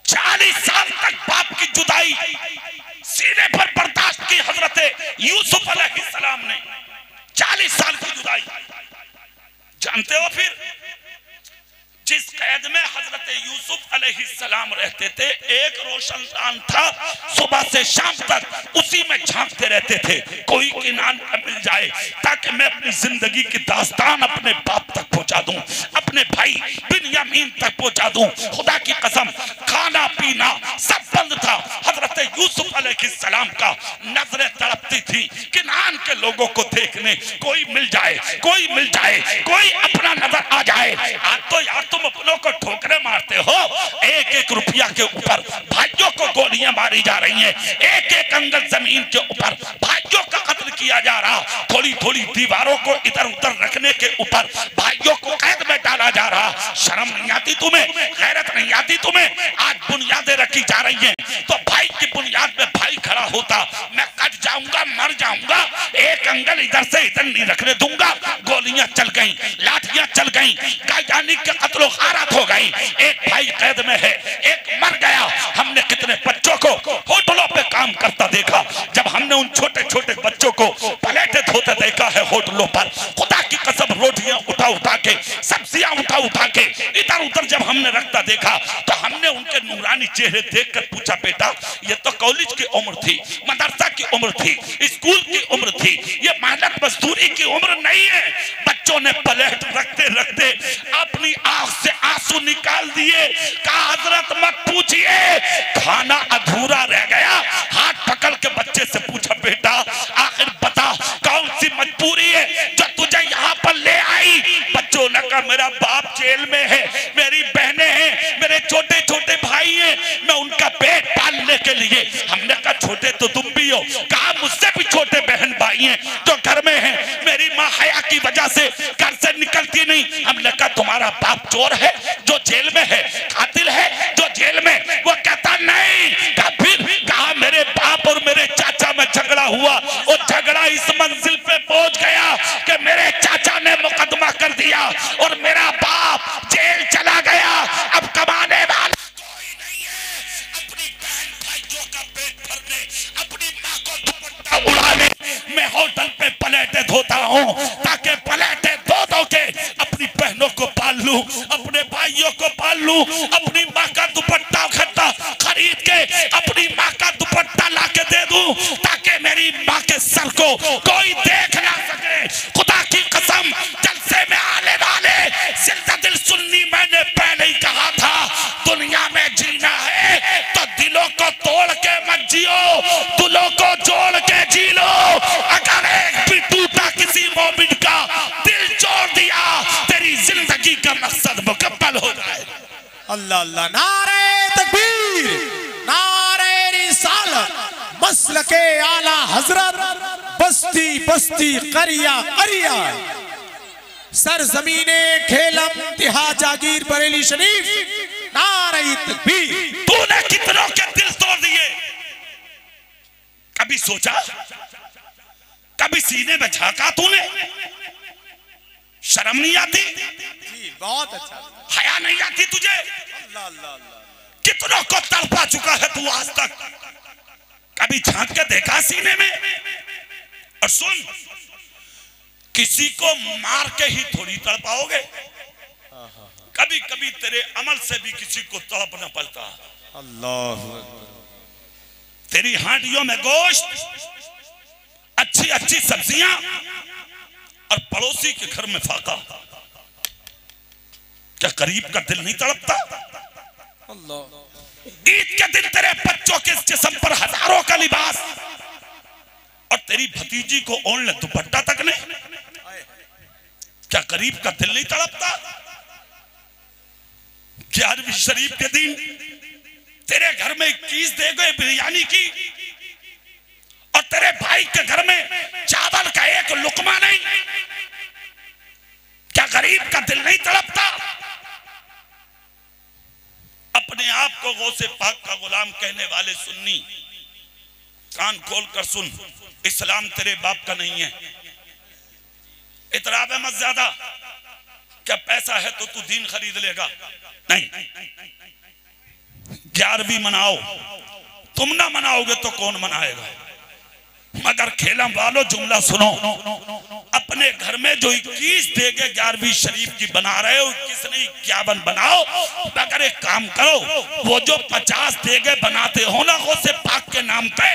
40 साल तक बाप की जुदाई सीने पर बर्दाश्त की हजरत यूसुफ अलैहिस्सलाम ने। 40 साल की जुदाई। जानते हो फिर जिस कैद में हजरत यूसुफ अलैहिस्सलाम रहते थे, एक रोशनदान था, सुबह से शाम तक उसी में झांकते रहते थे, कोई किनान मिल जाए ताकि मैं अपनी जिंदगी की दास्तान अपने बाप तक पहुंचा दूं, अपने भाई बिन्यामीन तक पहुंचा दूं। खुदा की कसम, खाना पीना सब बंद था। हजरत यूसुफ अलैहिस्सलाम का नजरें तड़पती थी किनान के लोगों को देखने, कोई मिल जाए, कोई मिल जाए, कोई अपना नजर आ जाए। आज तो यार तुम अपनों को ठोकरे मारते हो। एक एक रुपया के ऊपर भाइयों को गोलियां मारी जा रही हैं, एक एक अंगल जमीन के ऊपर भाइयों का कत्ल किया जा रहा। थोड़ी थोड़ी दीवारों को इधर उधर रखने के ऊपर भाइयों को कैद में डाला जा रहा। शर्म नहीं आती तुम्हें? गैरत नहीं आती तुम्हें? आज बुनियादें रखी जा रही हैं, तो भाई की बुनियाद में भाई खड़ा होता, मैं कट जाऊंगा, मर जाऊंगा, एक अंगल इधर से इधर नहीं रखने दूंगा। गोलियां चल गई, लाठियां चल गई, कायदानी के कत्ल गारत हो गई। एक भाई कैद में है, एक मर गया। हमने कितने बच्चों को होटलों पे काम करता देखा। जब हमने उन छोटे छोटे बच्चों को प्लेटें धोते देखा है होटलों पर, खुदा की कसम रोटियां उठा उठा के, सब्जियां उठा उठा के इधर उधर जब हमने रखता देखा, तो हमने उनके नूरानी चेहरे देखकर पूछा, बेटा ये तो कॉलेज की उम्र थी, मदरसा की उम्र थी, स्कूल की उम्र थी, ये मेहनत मजदूरी की उम्र नहीं है। बच्चों ने प्लेट रखते रखते अपनी आंख से आंसू निकाल दिए। कहा हजरत मत पूछिए, खाना अधूरा रह गया। हाथ पकड़ के बच्चे से पूछा, बेटा आखिर बता कौन सी मजबूरी है जो तुझे यहाँ पर ले आई? बच्चों ने कहा मेरा बाप जेल में है, मेरी बहनें हैं, मेरे छोटे छोटे भाई हैं, मैं उनका पेट पालने के लिए। हमने कहा छोटे तो तुम भी हो। कहा मुझसे भी छोटे बहन भाई हैं जो घर में हैं, मेरी माँ हया की वजह से घर से निकलती नहीं। हमने कहा तुम्हारा बाप चोर है जो जेल में है, कातिल है जो जेल में? वो कहता नहीं। कहा मेरे बाप और मेरे चाचा में झगड़ा हुआ, और झगड़ा इस मंजिल पे पहुंच गया कि मेरे चाचा ने मुकदमा कर दिया और मेरा लूं, अपने भाइयों को पाल लूं, अपनी माँ का दुपट्टा खरीद के अपनी माँ का दुपट्टा ला के दे दूं ताकि मेरी माँ के सर को कोई देख ना सके। खुदा की कसम, जलसे में आने वाले जिंदा दिल सुन्नी, मैंने पहले ही कहा था दुनिया में जीना है तो दिलों को तोड़ के मत जियो, दिलों को जोड़ के जी लो। अगर एक भी टूटा किसी मोमिन का दिल जोड़ दिया, तेरी जिंदगी का मकसद मुकम्मल हो जाएगा। अल्लाह अल्लाह। नारे तकबीर, नारे रिसालत, मसलके आला हजरत, बस्ती बस्ती करिया करिया, सरजमीने खेलम तिहा जागीर बरेली शरीफ, नारे तकबीर। तूने कितनों के दिल तोड़ दिए, कभी सोचा, कभी सीने में झांका तूने? शर्म नहीं आती? जी बहुत अच्छा। हया नहीं आती तुझे? अल्लाह अल्लाह। कितनों को तड़पा चुका है तू आज तक, कभी झांक के देखा सीने में? और सुन, किसी को मार के ही थोड़ी तड़पाओगे, कभी कभी तेरे अमल से भी किसी को तड़पना पड़ता। अल्लाह। तेरी हांडियों में गोश्त, अच्छी अच्छी सब्जियां और पड़ोसी के घर में फाका, क्या करीब का दिल नहीं तड़पता? अल्लाह। ईद के दिन तेरे बच्चों के जिस्म पर हजारों का लिबास और तेरी भतीजी को ओढ़ने दुपट्टा तक नहीं, क्या करीब का दिल नहीं तड़पता? 11वीं शरीफ के दिन तेरे घर में 21 दे गए बिरयानी की और तेरे भाई के घर में चावल का एक लुकमा नहीं, क्या गरीब का दिल नहीं तड़पता? अपने आप को गौसे पाक का गुलाम कहने वाले सुन्नी, कान खोल कर सुन, इस्लाम तेरे बाप का नहीं है। इतराब मत ज्यादा, क्या पैसा है तो तू दीन खरीद लेगा? नहीं। 11वीं मनाओ, तुम ना मनाओगे तो कौन मनाएगा? मगर खेलम वालों जुमला सुनो, अपने घर में जो 21 देगे 11वीं शरीफ की बना रहे हो, 21 नहीं 51 बनाओ। मगर एक काम करो, वो जो 50 देगे बनाते हो ना गौसे पाक के नाम पे,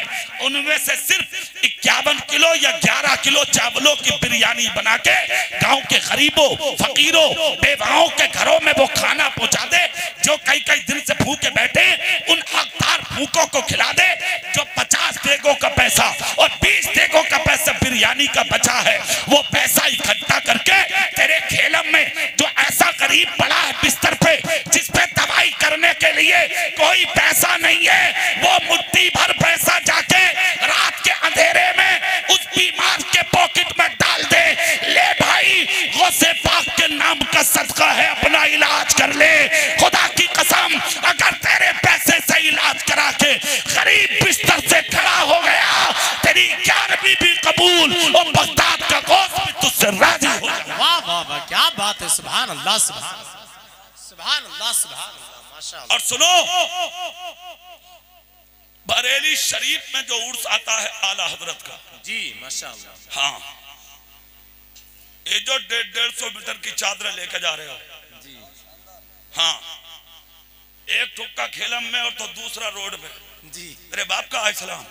उनमें से सिर्फ 51 किलो या 11 किलो चावलों की बिरयानी बना के गांव के गरीबों, फकीरों, बेवाओं के घरों में वो खाना पहुंचा दे जो कई कई दिन से भूखे बैठे, उन हकदार भूखों को खिला दे। जो 50 देगों का पैसा और 20 देगों का पैसा बिरयानी का बचा है, वो पैसा इकट्ठा करके तेरे खेलम में जो ऐसा गरीब पड़ा है बिस्तर पे, जिस पे दवाई करने के लिए कोई पैसा नहीं है, वो मुट्ठी भर पैसा जाके रात के अंधेरे में उस बीमार के पॉकेट में डाल दे। ले भाई, गौसे पाक के नाम का सदका है, अपना इलाज कर ले। खुदा की कसम, अगर तेरे पैसे से इलाज करा के गरीब बिस्तर से खड़ा हो गया, तेरी 11वीं भी कबूल और बगदाद का गोश्त भी तुझसे राजी हो जाएगा। वाह वाह वाह, क्या बात है। सुभान अल्लाह, सुभान सुभान अल्लाह, सुभान अल्लाह, माशाअल्लाह। और सुनो, बरेली शरीफ में जो उर्स आता है आला हजरत का, जी माशाअल्लाह। हाँ, ये जो 150 मीटर की चादर लेके जा रहे हो जी, हाँ, एक ठुक्का खेलम में और तो दूसरा रोड पे जी। तेरे बाप का इस्लाम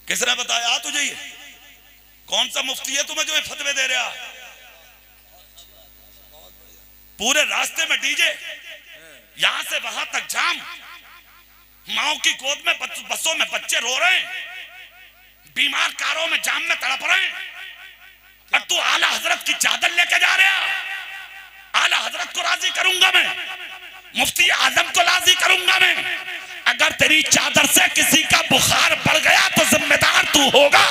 किसने बताया तुझे? ये कौन सा मुफ्ती है तुम्हें जो ये फतवे दे रहा? पूरे रास्ते में डीजे, यहां से वहां तक जाम, माओ की गोद में बसों में बच्चे रो रहे हैं, बीमार कारों में जाम में तड़प रहे हैं, और तू आला हजरत की चादर लेके जा रहा। आला हजरत को राजी करूंगा मैं, मुफ्ती आजम को राजी करूंगा मैं। अगर तेरी चादर से किसी का बुखार बढ़ गया तो जिम्मेदार तू होगा।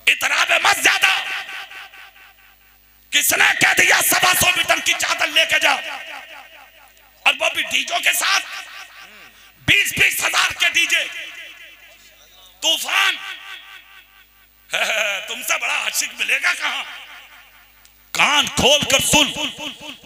इतराब मत ज्यादा। किसने कह दिया 125 मीटर की चादर लेके जा, और वो भी डीजों के साथ? 20-20 हजार के डीजे, तूफान। तुमसे बड़ा आशिक मिलेगा कहां? कान खोल कर सुन,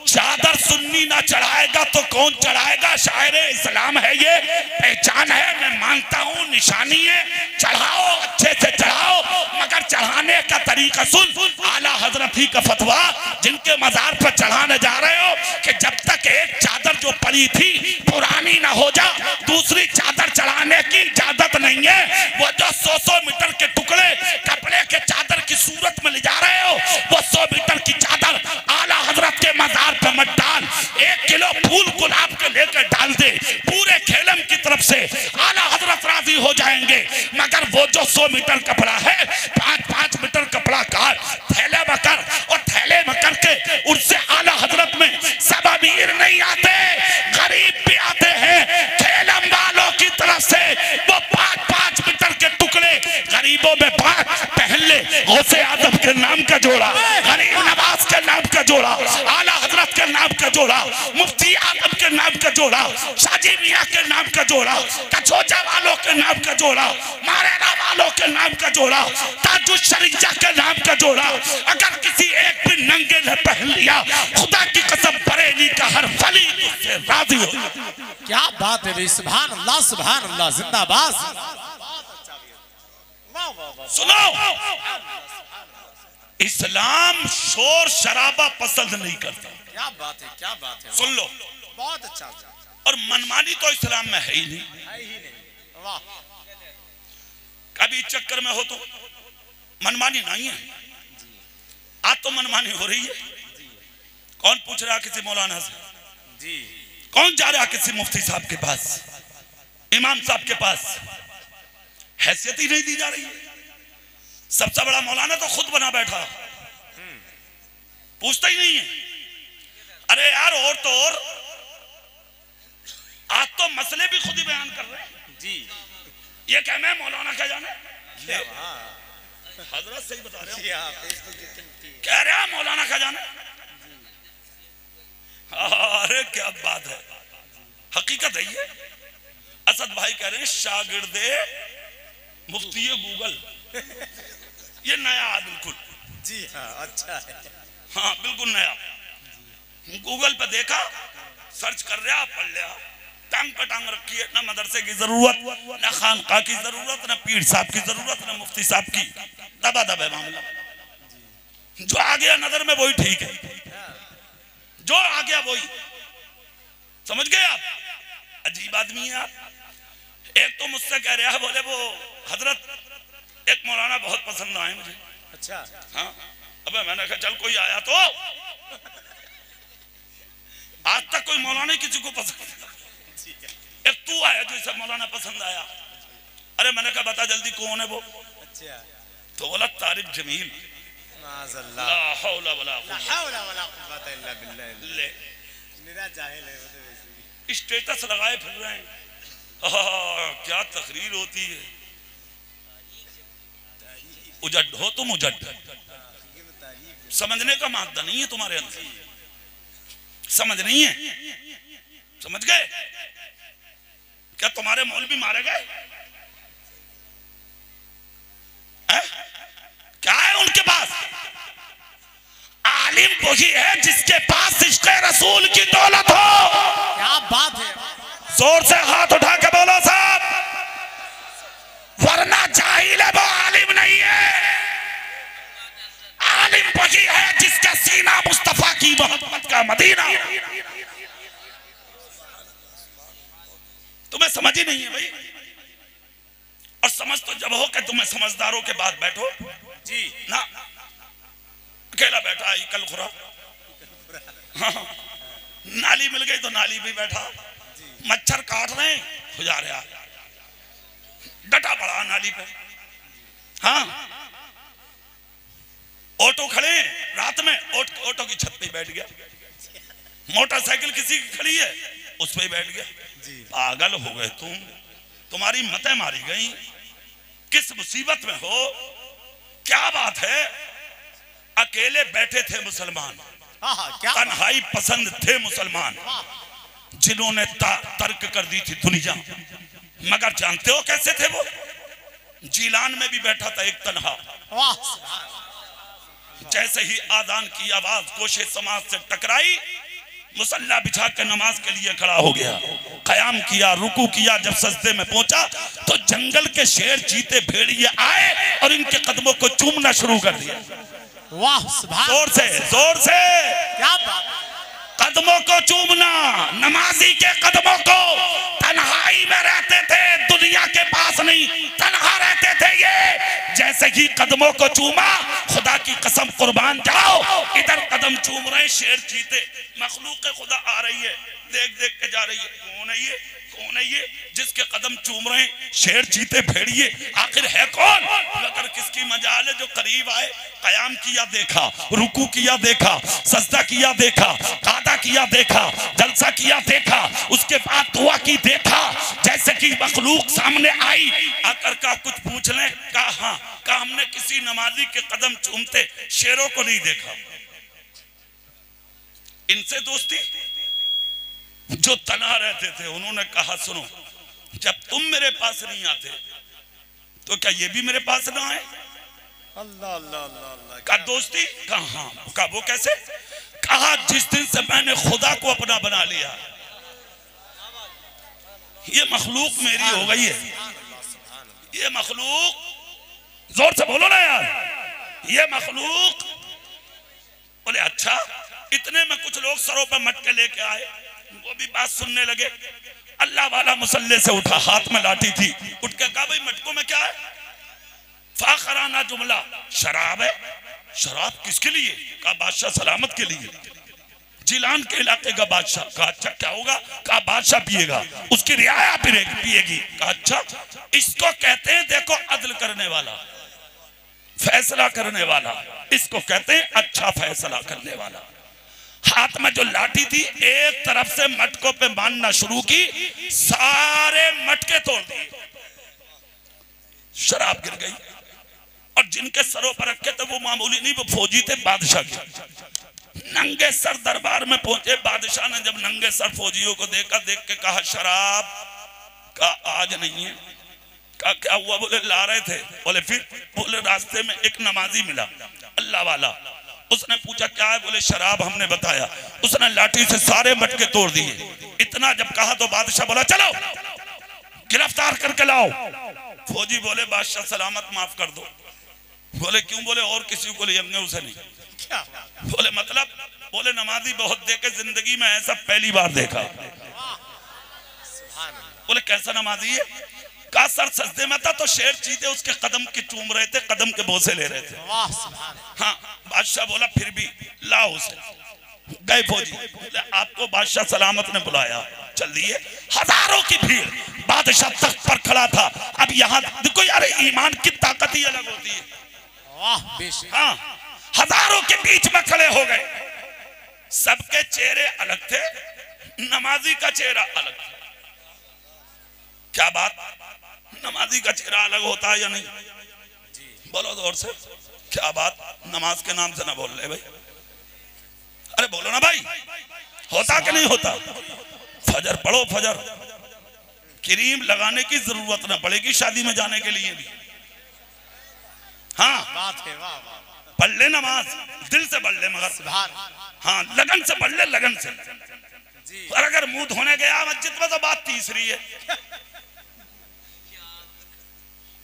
चादर सुन्नी ना चढ़ाएगा तो कौन चढ़ाएगा? शायर इस्लाम है, ये पहचान है, मैं मानता हूं, निशानी है। चढ़ाओ, अच्छे से चढ़ाओ, मगर चढ़ाने का तरीका सुन। आला हजरत ही का फतवा, जिनके मजार पर चढ़ाने जा रहे हो, कि जब तक एक चादर जो पड़ी थी पुरानी ना हो जा, दूसरी चादर चढ़ाने की इजाजत नहीं है। वो जो 100 मीटर के टुकड़े कपड़े के चादर की सूरत में ले जा रहे हो, वो 100 मीटर की चादर आला हजरत के मजार पर मत डाल। 1 किलो फूल गुलाब के लेकर डाल दे, पूरे खेलम की तरफ से आला हजरत राजी हो जाएंगे। मगर वो जो 100 मीटर कपड़ा है, 5-5 मीटर कपड़ा काट, थैले में कर, और थैले में करके उससे आला हजरत में सब अमीर नहीं आते, गरीब भी आते हैं। खेलम वालों की तरफ से वो 5-5 मीटर के टुकड़े गरीबों में बांट, पहन ले गौसे आजम के नाम का जोड़ा, गरीब नवाज के नाम का जोड़ा, आला हजरत के नाम का जोड़ा, मुफ्ती आजम के नाम का जोड़ा, शाजी मियां के नाम का जोड़ा, कचोजा वालों के नाम का जोड़ा, मारेना वालों के नाम का जोड़ा, ताजुश शरीजा के नाम का जोड़ा। अगर किसी एक भी नंगे ने पहन लिया, खुदा की कसम बरेली का हर वली उससे राजी हो। क्या बात है भाई, सुभान अल्लाह, सुभान अल्लाह, जिंदाबाद। सुनो, इस्लाम शोर शराबा पसंद नहीं करता। क्या बात है, क्या बात है, सुन लो, बहुत अच्छा। और मनमानी तो इस्लाम में है ही नहीं। वाह, कभी चक्कर में हो तो मनमानी नहीं है, आज तो मनमानी हो रही है। कौन पूछ रहा किसी मौलाना से जी, कौन जा रहा किसी मुफ्ती साहब के पास, इमाम साहब के पास, हैसियत ही नहीं दी जा रही है। सबसे बड़ा मौलाना तो खुद बना बैठा, पूछता ही नहीं है। अरे यार, और तो और आज तो मसले भी खुद ही बयान कर रहे हैं जी। ये क्या मैं मौलाना क्या जाने, हजरत सही बता रहे हो, कह रहा मौलाना क्या जाने। अरे क्या बात है, हकीकत है ये। असद भाई कह रहे हैं शागिर्दे मुफ्ती गूगल, ये नया है बिल्कुल जी। हाँ, अच्छा है, हाँ बिल्कुल नया। गूगल पे देखा, सर्च कर रहा, पढ़ लिया, टांग पर टांग रखी है। ना मदरसे की जरूरत, ना खानका की जरूरत, ना पीर साहब की जरूरत, ना मुफ्ती साहब की। दबा दबा मामला, जो आ गया नजर में वही ठीक है, जो आ गया वही। समझ गए आप? अजीब आदमी है आप। एक तो मुझसे कह रहा है, बोले वो हजरत एक मौलाना बहुत पसंद आए मुझे। अच्छा, हाँ। अबे मैंने कहा चल कोई आया तो, आज तक कोई मौलाना किसी को पसंद, एक तू आया जो इसे मौलाना पसंद आया। अरे मैंने कहा बता जल्दी कौन है वो। अच्छा, तो बोला तारिफ जमील। ला हौला वला कुव्वता इल्ला बिल्लाह। स्टेटस लगाए फिर रहे हैं, क्या तकरीर होती है। उजड हो तुम, उजड समझने का मादा नहीं है तुम्हारे अंदर, समझ नहीं है। समझ गए? क्या तुम्हारे मौलवी मारे गए? क्या है उनके पास? आलिम वही है जिसके पास इश्क़े रसूल की दौलत हो। क्या बात है, जोर से हाथ उठा के बोलो साहब, वरना जाहिल है वो आलिम नहीं है। आलिम वही है जिसका सीना मुस्तफा की मोहब्बत का मदीना। तुम्हें समझ ही नहीं है भाई। और समझ तो जब हो कि तुम्हें समझदारों के बाद बैठो जी ना, अकेला बैठा ही कल खुरा। हाँ, नाली मिल गई तो नाली भी बैठा, मच्छर काट रहे हो जा रहा, डटा पड़ा नाली पे। हाँ, ऑटो खड़े रात में, ऑटो की छत पे बैठ गया, मोटरसाइकिल किसी की खड़ी है उस पे बैठ गया। पागल हो गए तुम, तुम्हारी मतें मारी गई। किस मुसीबत में हो, क्या बात है। अकेले बैठे थे मुसलमान, तन्हाई पसंद थे मुसलमान, जिन्होंने तर्क कर दी थी दुनिया। मगर जानते हो कैसे थे वो? जीलान में भी बैठा था एक तन्हा। जैसे ही आदान की आवाज कोशे समाज से टकराई, मुसल्ला बिछा कर नमाज के लिए खड़ा हो गया। कयाम किया, रुकू किया। जब सजदे में पहुंचा तो जंगल के शेर, चीते, भेड़िए आए और इनके कदमों को चूमना शुरू कर दिया। वाह सुभान, जोर से, जोर से क्या बात। कदमों को चूमना, नमाजी के कदमों को। तन्हाई में रहते थे, दुनिया के पास नहीं, तन्हा रहते थे ये। जैसे ही कदमों को चूमा, खुदा की कसम कुर्बान जाओ, इधर कदम चूम रहे शेर, चीते, मखलूक खुदा आ रही है, देख देख के जा रही है। कौन है ये, कौन है ये जिसके कदम चूम रहे हैं शेर, चीते, भेड़िए? आखिर है कौन? मगर किसकी मजाल है जो करीब आए, कयाम किया देखा, रुकू किया देखा, सजदा किया देखा, कादा किया देखा, जलसा किया देखा, उसके बाद दुआ की देखा। जैसे कि मखलूक सामने आई, आकर का कुछ पूछ लें, कहा हाँ, कहा हमने किसी नमाजी के कदम चूमते शेरों को नहीं देखा। इनसे दोस्ती जो तना रहते थे, उन्होंने कहा सुनो, जब तुम मेरे पास नहीं आते तो क्या ये भी मेरे पास ना आए? अल्लाह अल्लाह अल्लाह। का दोस्ती कहा, का वो कैसे? कहा जिस दिन से मैंने खुदा को अपना बना लिया, ये मखलूक मेरी हो गई है। ये मखलूक, जोर से बोलो ना यार, ये मखलूक। बोले अच्छा। इतने में कुछ लोग सरों पर मटके लेके आए, वो भी बात सुनने लगे। अल्लाह वाला मुसल्ले से उठा, हाथ में लाठी थी, उठ के कहा भाई मटकों में क्या है? फाखराना जुमला, शराब है। शराब किसके लिए? कहा बादशाह सलामत के लिए, जिलान के इलाके का बादशाह। कहा अच्छा क्या होगा? कहा बादशाह पिएगा, उसकी रियाया पिएगी। कहा अच्छा, इसको कहते हैं देखो अदल करने वाला, फैसला करने वाला, इसको कहते हैं अच्छा फैसला करने वाला। हाथ में जो लाठी थी, एक तरफ से मटकों पे मारना शुरू की, सारे मटके तोड़ दिए, शराब गिर गई। और जिनके सरों पर रखे थे वो मामूली नहीं, वो फौजी थे बादशाह के। नंगे सर दरबार में पहुंचे। बादशाह ने जब नंगे सर फौजियों को देखा, देख के कहा शराब का आज नहीं है। कहा क्या हुआ? बोले ला रहे थे। बोले फिर? बोले रास्ते में एक नमाजी मिला, अल्लाह वाला, उसने पूछा क्या है? बोले शराब हमने बताया। उसने लाठी से सारे मटके तोड़ दिए। इतना जब कहा तो बादशाह बोला चलो गिरफ्तार करके लाओ। फौजी बोले बादशाह सलामत, माफ कर दो। बोले क्यों? बोले और किसी को लेंगे, उसे नहीं। क्या? बोले मतलब? बोले नमाजी बहुत देखे, जिंदगी में ऐसा पहली बार देखा। बोले कैसा नमाजी है? का सर सजदे में था तो शेर, चीते उसके कदम के चूम रहे थे, कदम के बोसे ले रहे थे। हाँ। बादशाह बोला फिर भी लाओ उसे। गए फौजी, बोले आपको बादशाह सलामत ने बुलाया, चल दिए। हजारों की भीड़, बादशाह तख्त पर खड़ा था। अब यहाँ देखो यार, ईमान की ताकत ही अलग होती है। हाँ, हजारों के बीच में खड़े हो गए। सबके चेहरे अलग थे, नमाजी का चेहरा अलग था। क्या बात? नमाजी का चेहरा अलग होता है या नहीं? बोलो जोर से, क्या बात? नमाज के नाम से ना बोल रहे भाई, अरे बोलो ना भाई, होता कि नहीं होता? फजर पढ़ो, फजर क्रीम लगाने की जरूरत ना पड़ेगी शादी में जाने के लिए भी। हाँ बात है, वाह पढ़ ले नमाज, दिल से पढ़ ले, मगर हाँ लगन से पढ़ ले, लगन से। और अगर मुंह धोने गया मस्जिद में तो बात तीसरी है।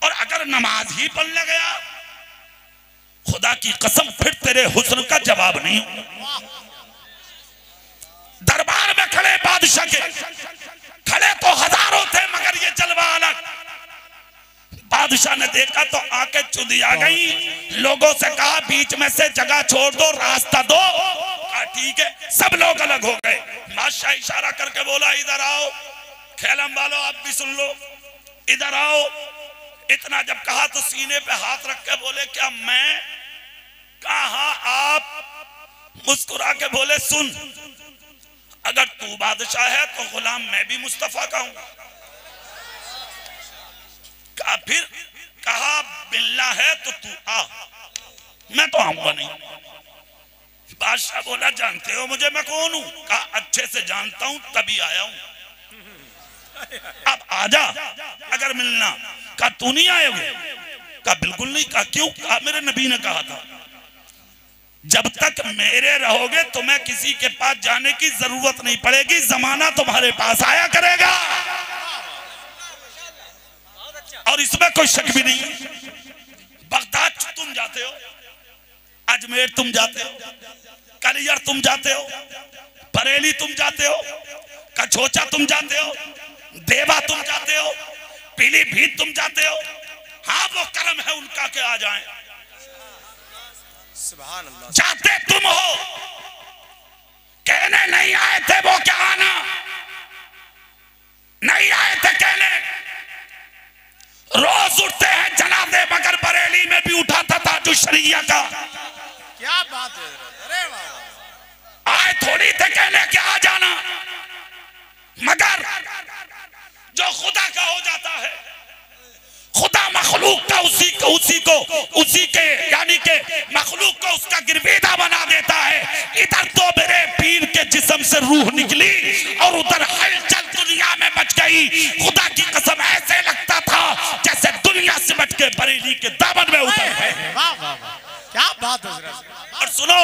और अगर नमाज ही पढ़ने गया, खुदा की कसम फिर तेरे हुस्न का जवाब नहीं। दरबार में खड़े बादशाह के, खड़े तो हजारों थे मगर ये जलवा अलग। बादशाह ने देखा तो आके चुदी आ गई, लोगों से कहा बीच में से जगह छोड़ दो, रास्ता दो। ठीक है, सब लोग अलग हो गए। बादशाह इशारा करके बोला इधर आओ, खेलम वालों आप भी सुन लो, इधर आओ। इतना जब कहा तो सीने पे हाथ रख के बोले क्या मैं? कहा आप? मुस्कुरा के बोले सुन, अगर तू बादशाह है तो गुलाम मैं भी मुस्तफा का हूं। कहा फिर? कहा बिल्ला है तो तू आ, मैं तो आऊंगा नहीं। बादशाह बोला जानते हो मुझे मैं कौन हूं? कहा अच्छे से जानता हूं तभी आया हूं, अब आजा अगर मिलना। कहा तू नहीं आएगा? कहा बिल्कुल नहीं। कहा क्यों? कहा मेरे नबी ने कहा था जब तक मेरे रहोगे तुम्हें किसी के पास जाने की जरूरत नहीं पड़ेगी, जमाना तुम्हारे पास आया करेगा। और इसमें कोई शक भी नहीं है। बगदाद तुम जाते हो, अजमेर तुम जाते हो, कलियर तुम जाते हो, बरेली तुम जाते हो, कछोचा तुम जाते हो, देवा तुम जाते हो, पीलीभीत तुम जाते हो। हाँ वो कर्म है उनका के आ जाएं। सुभान अल्लाह। जाते तुम हो, कहने नहीं आए थे वो क्या आना, नहीं आए थे कहने। रोज उठते हैं जनाजे, मगर बरेली में भी उठा था ताजुश शरिया का। क्या बात है, अरे वाह। आए थोड़ी थे कहने के आ जाना, मगर जो खुदा का हो जाता है, खुदा मखलूक का उसी के यानी के मखलूक को उसका गिरवेदा बना देता है। इधर तो मेरे पीर के जिस्म से रूह निकली और उधर हलचल दुनिया में मच गई। खुदा की कसम ऐसे लगता था जैसे दुनिया सिमट के बरेली के दामन में उतर गए। वाह वाह वाह, क्या बात है। और सुनो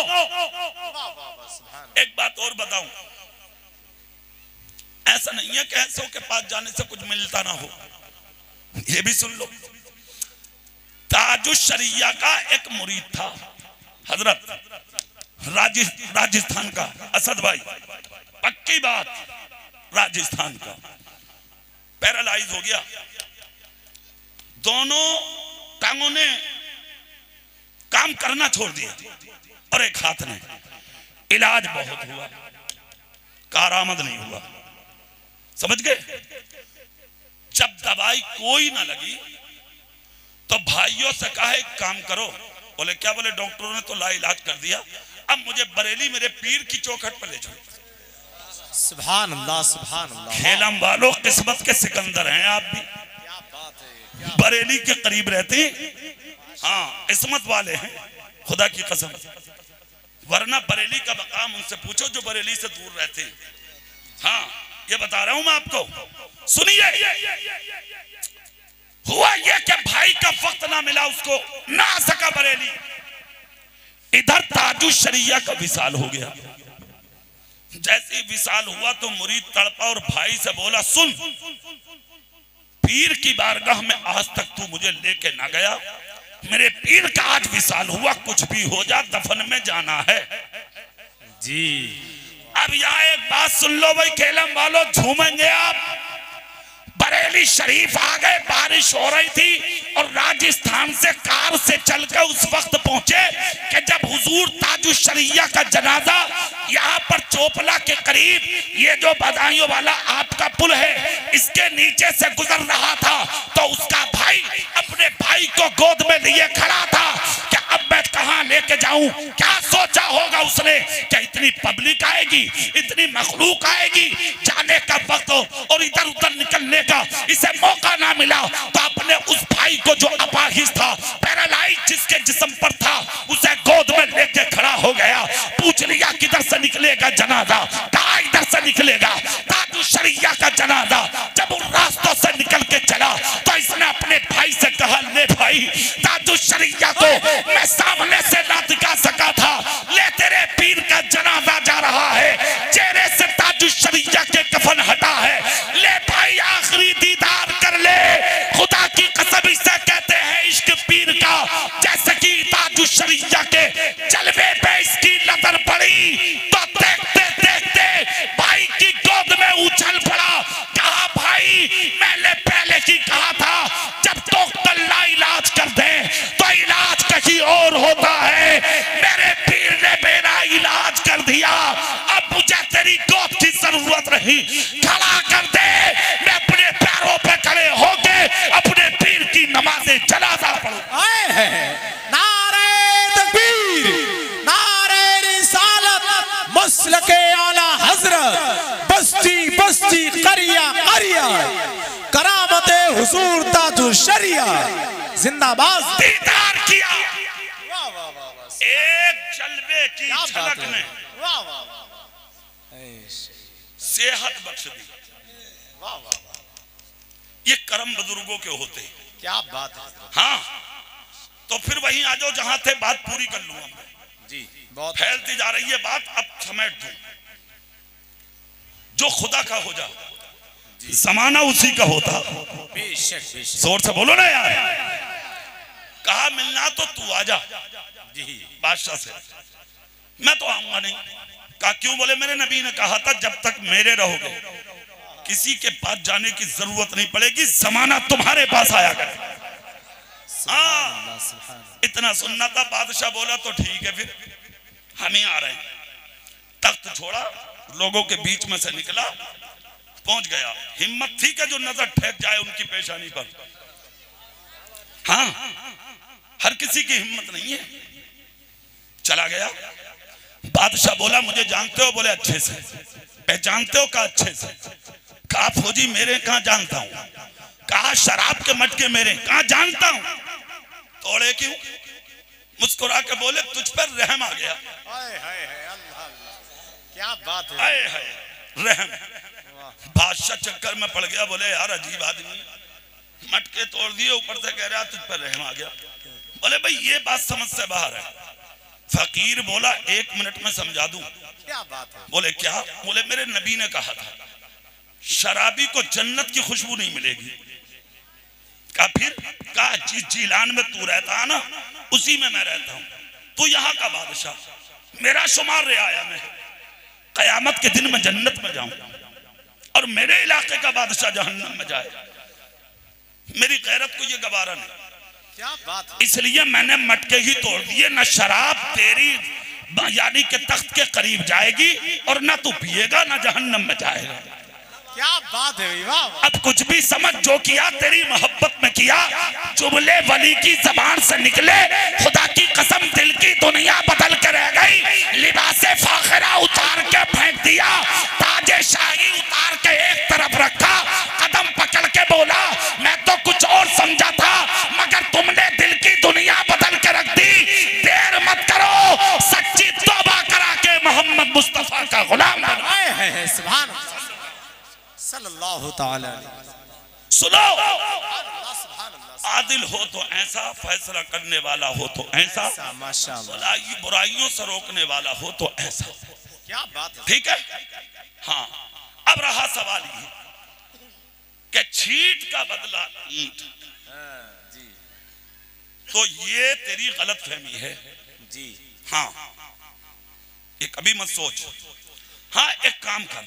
एक बात और बताऊं, ऐसा नहीं है कि ऐसों के पास जाने से कुछ मिलता ना हो, ये भी सुन लो। ताजुश शरिया का एक मुरीद था हजरत, राजस्थान का असद भाई, पक्की बात, राजस्थान का। पैरालाइज हो गया, दोनों टांगों ने काम करना छोड़ दिया और एक हाथ ने। इलाज बहुत हुआ, कारामद नहीं हुआ, समझ गए। जब दवाई कोई ना लगी तो भाइयों से कहा एक काम करो। बोले क्या? बोले डॉक्टरों ने तो लाइलाज कर दिया, अब मुझे बरेली मेरे पीर की चौखट पर ले जाओ। सुभान अल्लाह, सुभान अल्लाह। खेलम वालों किस्मत के सिकंदर हैं आप भी। क्या बात है, बरेली के करीब रहते हैं, हाँ किस्मत वाले हैं खुदा की कसम। वरना बरेली का मकाम उनसे पूछो जो बरेली से दूर रहते हैं। हाँ ये बता रहा हूं मैं आपको। सुनिए, हुआ ये कि भाई का वक्त ना मिला, उसको ना आ सका बरेली। इधर ताजुश शरिया का विसाल हो गया। जैसे ही विसाल हुआ तो मुरीद तड़पा और भाई से बोला, सुन, पीर की बारगाह में आज तक तू मुझे लेके ना गया, मेरे पीर का आज विसाल हुआ, कुछ भी हो जा दफन में जाना है जी। अब यहाँ एक बात सुन लो भाई, खेलम वालों झूमेंगे आप। बरेली शरीफ आ गए, बारिश हो रही थी और राजस्थान से कार से चलकर उस वक्त पहुंचे कि जब हुजूर ताजुश शरिया का जनाजा यहाँ पर चोपला के करीब, ये जो बदायूं वाला आपका पुल है, इसके नीचे से गुजर रहा था तो उसका भाई अपने भाई को गोद में लिए खड़ा था कि अब मैं कहां लेके जाऊं। क्या सोचा होगा उसने कि इतनी पब्लिक आएगी, इतनी मखलूक आएगी, जाने का वक्त और इधर उधर निकलने का इसे मौका ना मिला, तो अपने उस भाई को जो अपाहिज था, पैरालाइज जिसके जिस्म पर था, उसे गोद में लेके खड़ा हो गया। पूछ लिया किधर से निकलेगा जनाजा? कहा इधर से निकलेगा। ताजुश शरिया का जनाजा जब उन रास्तों से निकल के चला तो इसने अपने भाई से कहा, ले भाई, ताजुश शरिया को मैं सामने से ना दिखा सका था, ले तेरे पीर का जनाजा जा रहा है, चेहरे से ताजुश शरिया के कफन हटा है, ले भाई आखिरी दीदार कर ले। खुदा की कसम इसे कहते हैं इश्क पीर का। जैसे कि ताजुश शरिया के जलवे पे इसकी नजर पड़ी तो देखते देखते भाई की गोद में उछल पड़ा। कहा, भाई मैंने पहले ही कहा था जब तो कल्ला इलाज कर दे तो इलाज कहीं और होता है। मेरे पीर ने मेरा इलाज कर दिया, अब मुझे तेरी गोद की जरूरत नहीं, खड़ा कर दे। मैं अपने पैरों पे खड़े होके अपने पीर की नमाज़े जनाजा पढ़ूं। नारे तकबीर, नारे रिसालत, मसलके आला हजरत, बस्ती बस्ती करिया करिया, करामते हुजूर ताजुश शरिया जिंदाबाद। दीदार किया वाह वाह वाह, एक जलवे की झलक ने वाह वाह वाह, सेहत बख्श दी। वाह वाह, ये कर्म बुजुर्गों के होते। क्या बात है। हाँ तो फिर वहीं आ जाओ जहां थे, बात पूरी कर लूंगा मैं। जी बहुत फैलती जा रही है बात, अब समेट दूं। जो खुदा का हो जा, जमाना उसी का होता। बेशक बेशक। जोर से बोलो ना यार। कहा मिलना तो तू आजा जी बादशाह से, मैं तो आऊंगा नहीं। कहा क्यों? बोले मेरे नबी ने कहा था जब तक मेरे रहोगे किसी के पास जाने की जरूरत नहीं पड़ेगी, जमाना तुम्हारे पास आया करे। इतना सुनना था। बादशाह बोला तो ठीक है, फिर हम ही आ रहे हैं। तख्त छोड़ा, लोगों के बीच में से निकला, पहुंच गया। हिम्मत थी कि जो नजर ठेक जाए उनकी पेशानी पर। हाँ, हर किसी की हिम्मत नहीं है। चला गया। बादशाह बोला मुझे जानते हो? बोले अच्छे से। पहचानते हो? कहा अच्छे से। कहा फौजी मेरे कहाँ जानता हूं? कहा शराब के मटके मेरे कहाँ जानता हूं? तोड़े क्यों? मुस्कुरा के बोले तुझ पर रहम आ गया। हाय हाय हाय, अल्लाह क्या बात है। हाय हाय रहम। बादशाह चक्कर में पड़ गया। बोले यार अजीब आदमी, मटके तोड़ दिए, ऊपर से कह रहा तुझ पर रहम आ गया। बोले भाई ये बात समझ से बाहर है। फकीर बोला 1 मिनट में समझा दूं। क्या बात है? बोले क्या? बोले मेरे नबी ने कहा था शराबी को जन्नत की खुशबू नहीं मिलेगी। कहा फिर? कहा जिस जिलान में तू रहता है ना उसी में मैं रहता हूं। तू यहाँ का बादशाह, मेरा शुमार रियाया में, कयामत के दिन में जन्नत में जाऊं और मेरे इलाके का बादशाह जहन्नम में जाए। मेरी गैरत को ये गवारा नहीं। क्या बात है? इसलिए मैंने मटके ही तोड़ दिए। न शराब तेरी यानी के तख्त के करीब जाएगी और ना तू पिएगा ना जहन्नम में जाएगा। क्या बात है? वाह। अब कुछ भी समझ, जो किया तेरी मोहब्बत में किया। जुमले वली की जबान से निकले, खुदा की कसम दिल की दुनिया बदल कर रह गई। लिबासे फाखरा उतार के फेंक दिया, ताजे शाही उतार के एक तरफ रखा, कदम पकड़ के बोला मैं तो कुछ और समझा था मगर तुमने दिल की दुनिया बदल के रख दी। देर मत करो, सच्ची तौबा करा के मोहम्मद मुस्तफा का गुलाम बनो। है सुभान अल्लाह सल्लल्लाहु तआला अलैहि। सुनो, सुभान अल्लाह। आदिल हो तो ऐसा, फैसला करने वाला हो तो ऐसा, माशाअल्लाह। बुराइयों से रोकने वाला हो तो ऐसा। क्या बात है? ठीक है। हाँ, अब रहा सवाल ये कि छींट का बदला ईंट। जी तो ये तेरी गलत फहमी है जी। हाँ, ये कभी मत सोच। हाँ, एक काम कर,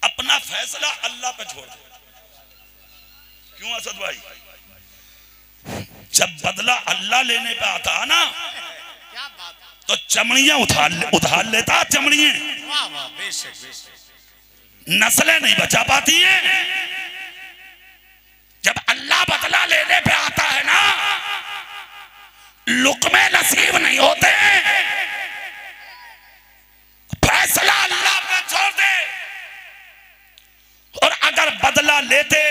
अपना फैसला अल्लाह पे छोड़ दे। क्यों असद भाई? जब बदला अल्लाह लेने पे आता है ना क्या बात है? तो चमड़ियां उधार लेता। चमड़ियां, वाह वाह, बेशक बेशक। नस्लें नहीं बचा पाती हैं। जब अल्लाह बदला लेने पे आता है ना, लुक़मे नसीब नहीं होते। फैसला अल्लाह पे छोड़ दे। और अगर बदला लेते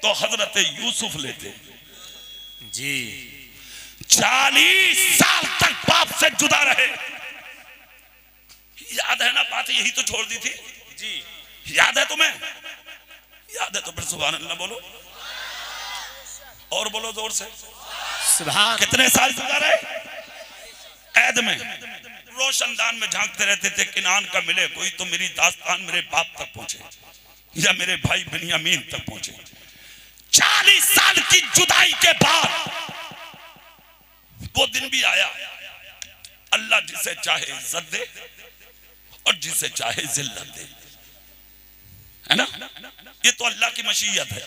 तो हजरत यूसुफ लेते जी। 40 साल तक बाप से जुदा रहे। याद है ना बात? यही तो छोड़ दी थी जी। याद है तुम्हें? याद है तो फिर सुभान अल्लाह बोलो, और बोलो जोर से। सुभान। कितने साल जुदा रहे? ऐद में रोशनदान में झांकते रहते थे, किनान का मिले कोई तो मेरी दास्तान मेरे बाप तक पहुंचे या मेरे भाई बिन्यामीन तक पहुंचे। 40 साल की जुदाई के बाद वो दिन भी आया। अल्लाह जिसे चाहे इज्जत दे और जिसे चाहे जिल्लत दे, है ना? ये तो अल्लाह की मशीयत है।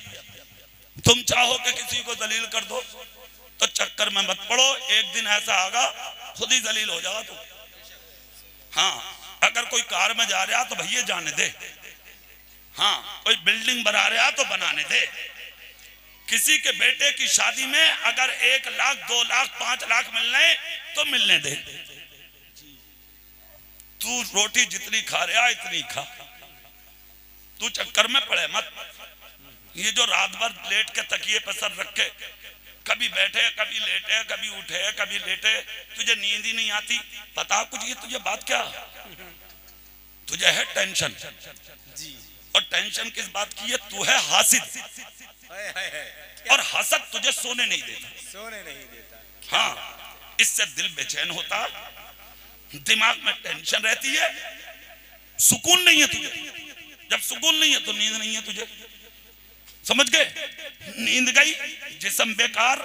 तुम चाहो कि किसी को जलील कर दो तो चक्कर में मत पड़ो, एक दिन ऐसा आगा खुद ही जलील हो जाएगा तू। हाँ, अगर कोई कार में जा रहा तो भैया जाने दे। हाँ, कोई बिल्डिंग बना रहा तो बनाने दे। किसी के बेटे की शादी में अगर 1 लाख 2 लाख 5 लाख मिलने तो मिलने दे। तू रोटी जितनी खा रहा इतनी खा, तू चक्कर में पड़े मत। ये जो रात भर लेट के तकिए पर सर रख के कभी बैठे कभी लेटे कभी उठे कभी लेटे, तुझे नींद ही नहीं आती। पता कुछ ये तुझे बात क्या? तुझे है टेंशन जी। और टेंशन किस बात की है? तू है हासिद और हसद तुझे सोने नहीं देता। सोने नहीं देता। हाँ, इससे दिल बेचैन होता, दिमाग में टेंशन रहती है, सुकून नहीं है तुझे। जब सुकून नहीं है तो नींद नहीं है तुझे, समझ गए? नींद गई, जिस्म बेकार,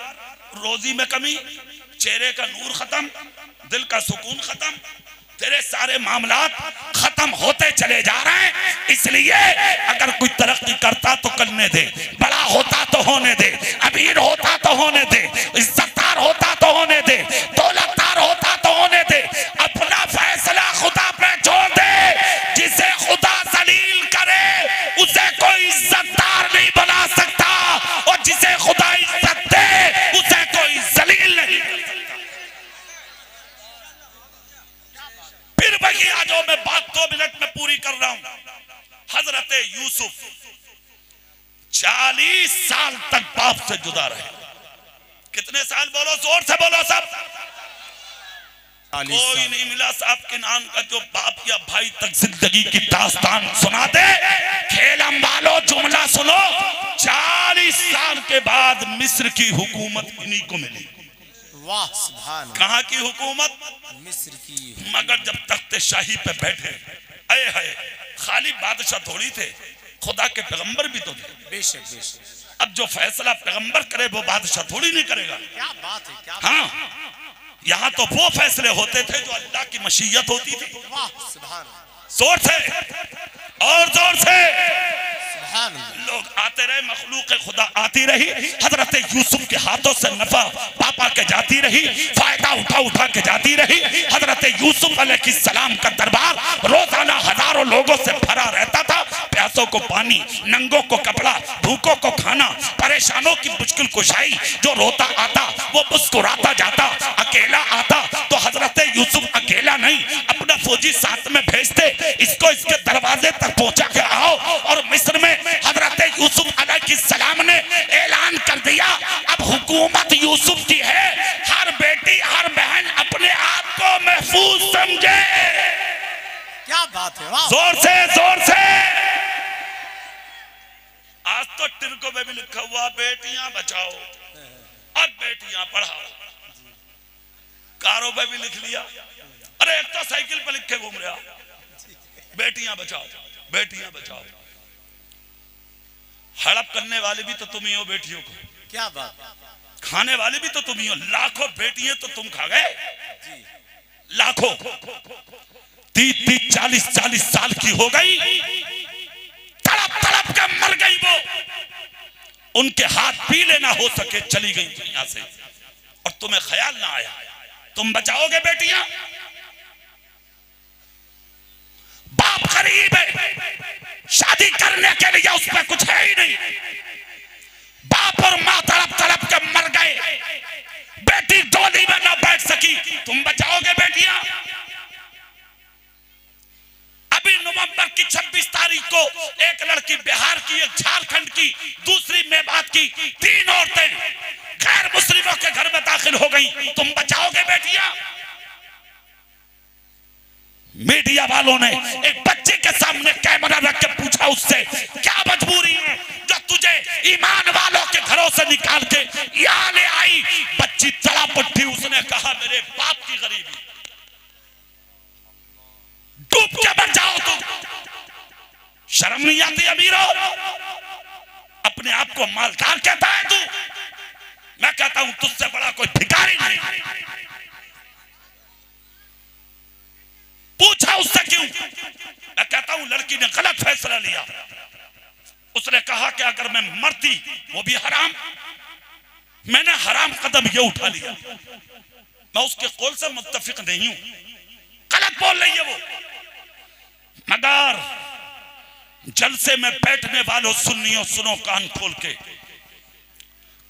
रोजी में कमी, चेहरे का नूर खत्म, दिल का सुकून खत्म, तेरे सारे मामलात खत्म होते चले जा रहे हैं। इसलिए अगर कोई तरक्की करता तो करने दे, बड़ा होता तो होने दे, अमीर होता तो होने दे, इज्जतदार होता तो होने दे, दौलतदार होता तो होने दे। अपना फैसला खुदा पे छोड़ दे। जिसे खुदा जलील करे उसे कोई इज्जतदार नहीं बना सकता, और जिसे खुदा इज्जत दे उसे कोई जलील नहीं। फिर वही आ जाओ, मैं बात 2 मिनट में पूरी कर रहा हूं। हजरत यूसुफ 40 साल तक बाप से जुदा रहे। कितने साल? बोलो, जोर से बोलो सब। कोई नहीं मिला साहब किनान का जो बाप या भाई तक जिंदगी की दास्तान सुना दे। खेलम वालों जुमला सुनो, 40 साल के बाद मिस्र की हुकूमत इन्हीं को मिली। वाह सुभान। कहाँ की हुकूमत? मिस्र की। मगर जब तख्त शाही पे बैठे, अये है, खाली बादशाह थोड़ी थे, खुदा के पैगंबर भी तो थे। बेशक बेशक। अब जो फैसला पैगंबर करे वो बादशाह थोड़ी नहीं करेगा। क्या बात है, क्या हाँ, यहाँ तो वो फैसले होते थे जो अल्लाह की मशीयत होती थी। वाह सुभान। जोर से और जोर से। लोग आते रहे, मखलूक खुदा आती रही। हजरत यूसुफ के हाथों से नफा पापा के जाती रही, फायदा उठा उठा के जाती रही। हजरत यूसुफ अलैहिस्सलाम का दरबार रोजाना हजारों लोगों से भरा रहता था। प्यासों को पानी, नंगों को कपड़ा, भूखों को खाना, परेशानों की मुश्किल कुशाई। जो रोता आता वो मुस्कुराता जाता, अकेला आता तो हजरत यूसुफ अकेला नहीं, अपना फौजी साथ में भेजते, इसको इसके दरवाजे तक पहुंचा के आओ। और मिस्र में हजरत यूसुफ अलैहिस्सलाम ने ऐलान कर दिया, अब हुकूमत यूसुफ की है। हर बेटी हर बहन अपने आप को महफूज समझे। क्या बात है, वाह। जोर से जोर से। आज तो टिरकों में भी लिखा हुआ बेटियां बचाओ और बेटियां पढ़ाओ, कारों पे भी लिख लिया। अरे एक तो साइकिल पे लिख के घूम रहा, बेटियां बचाओ बेटियां बचाओ। हड़प करने वाले भी तो तुम ही हो बेटियों को, क्या बात। खाने वाले भी तो तुम ही हो। लाखों बेटियां तो तुम खा गए, लाखों। 30-30, 40-40 साल की हो गई, तड़प तड़प के मर गई वो। उनके हाथ पीले ना हो सके, चली गई दुनिया से, और तुम्हें ख्याल ना आया तुम बचाओगे बेटियां। बाप गरीब है, शादी करने के लिए उस पर कुछ है ही नहीं। बाप और मां तड़प तड़प के मर गए, बेटी डोली में ना बैठ सकी, तुम बचाओगे बेटियां। अभी नवंबर की 26 तारीख को एक लड़की बिहार की, एक झारखंड की, दूसरी मेवात की, 3 औरतें गैर मुस्लिमों के घर में दाखिल हो गई, तुम बचाओगे बेटियां। मीडिया वालों ने एक बच्चे के सामने कैमरा रख के पूछा उससे, क्या मजबूरी है जो तुझे ईमान वालों के घरों से निकाल के यहाँ ले आई। बच्ची तड़प उठी, उसने कहा मेरे बाप की गरीबी, डूब के मर जाओ तुम। शर्म नहीं आती अमीरों? अपने आप को मालदार कहता है तू? मैं कहता हूं तुझसे बड़ा कोई भिखारी नहीं। पूछा उससे क्यों? मैं कहता हूं लड़की ने गलत फैसला लिया। उसने कहा कि अगर मैं मरती वो भी हराम, मैंने हराम कदम ये उठा लिया। मैं उसके कौल से मुत्तफिक नहीं हूं, गलत बोल रही है वो। मगर जलसे में बैठने वालों सुन्नियों, सुनो कान खोल के,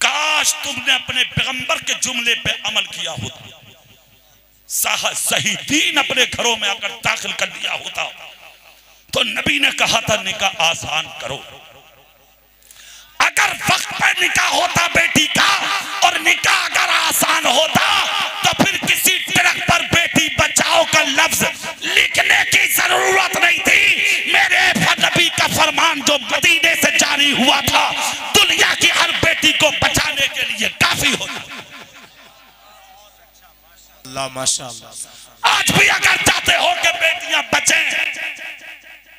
काश तुमने अपने पैगंबर के जुमले पे अमल किया होता, सही दीन अपने घरों में अगर दाखिल कर लिया होता। तो नबी ने कहा था निकाह आसान करो। अगर वक्त पर निकाह होता बेटी का, और निकाह अगर आसान होता, तो फिर किसी ट्रक पर बेटी बचाओ का लफ्ज लिखने की जरूरत नहीं थी। मेरे नबी का फरमान जो मदीने से जारी हुआ था, दुनिया की हर बेटी को बचाने के लिए काफी होता। अल्लाह माशाअल्लाह। आज भी अगर चाहते हो कि बेटियां बचें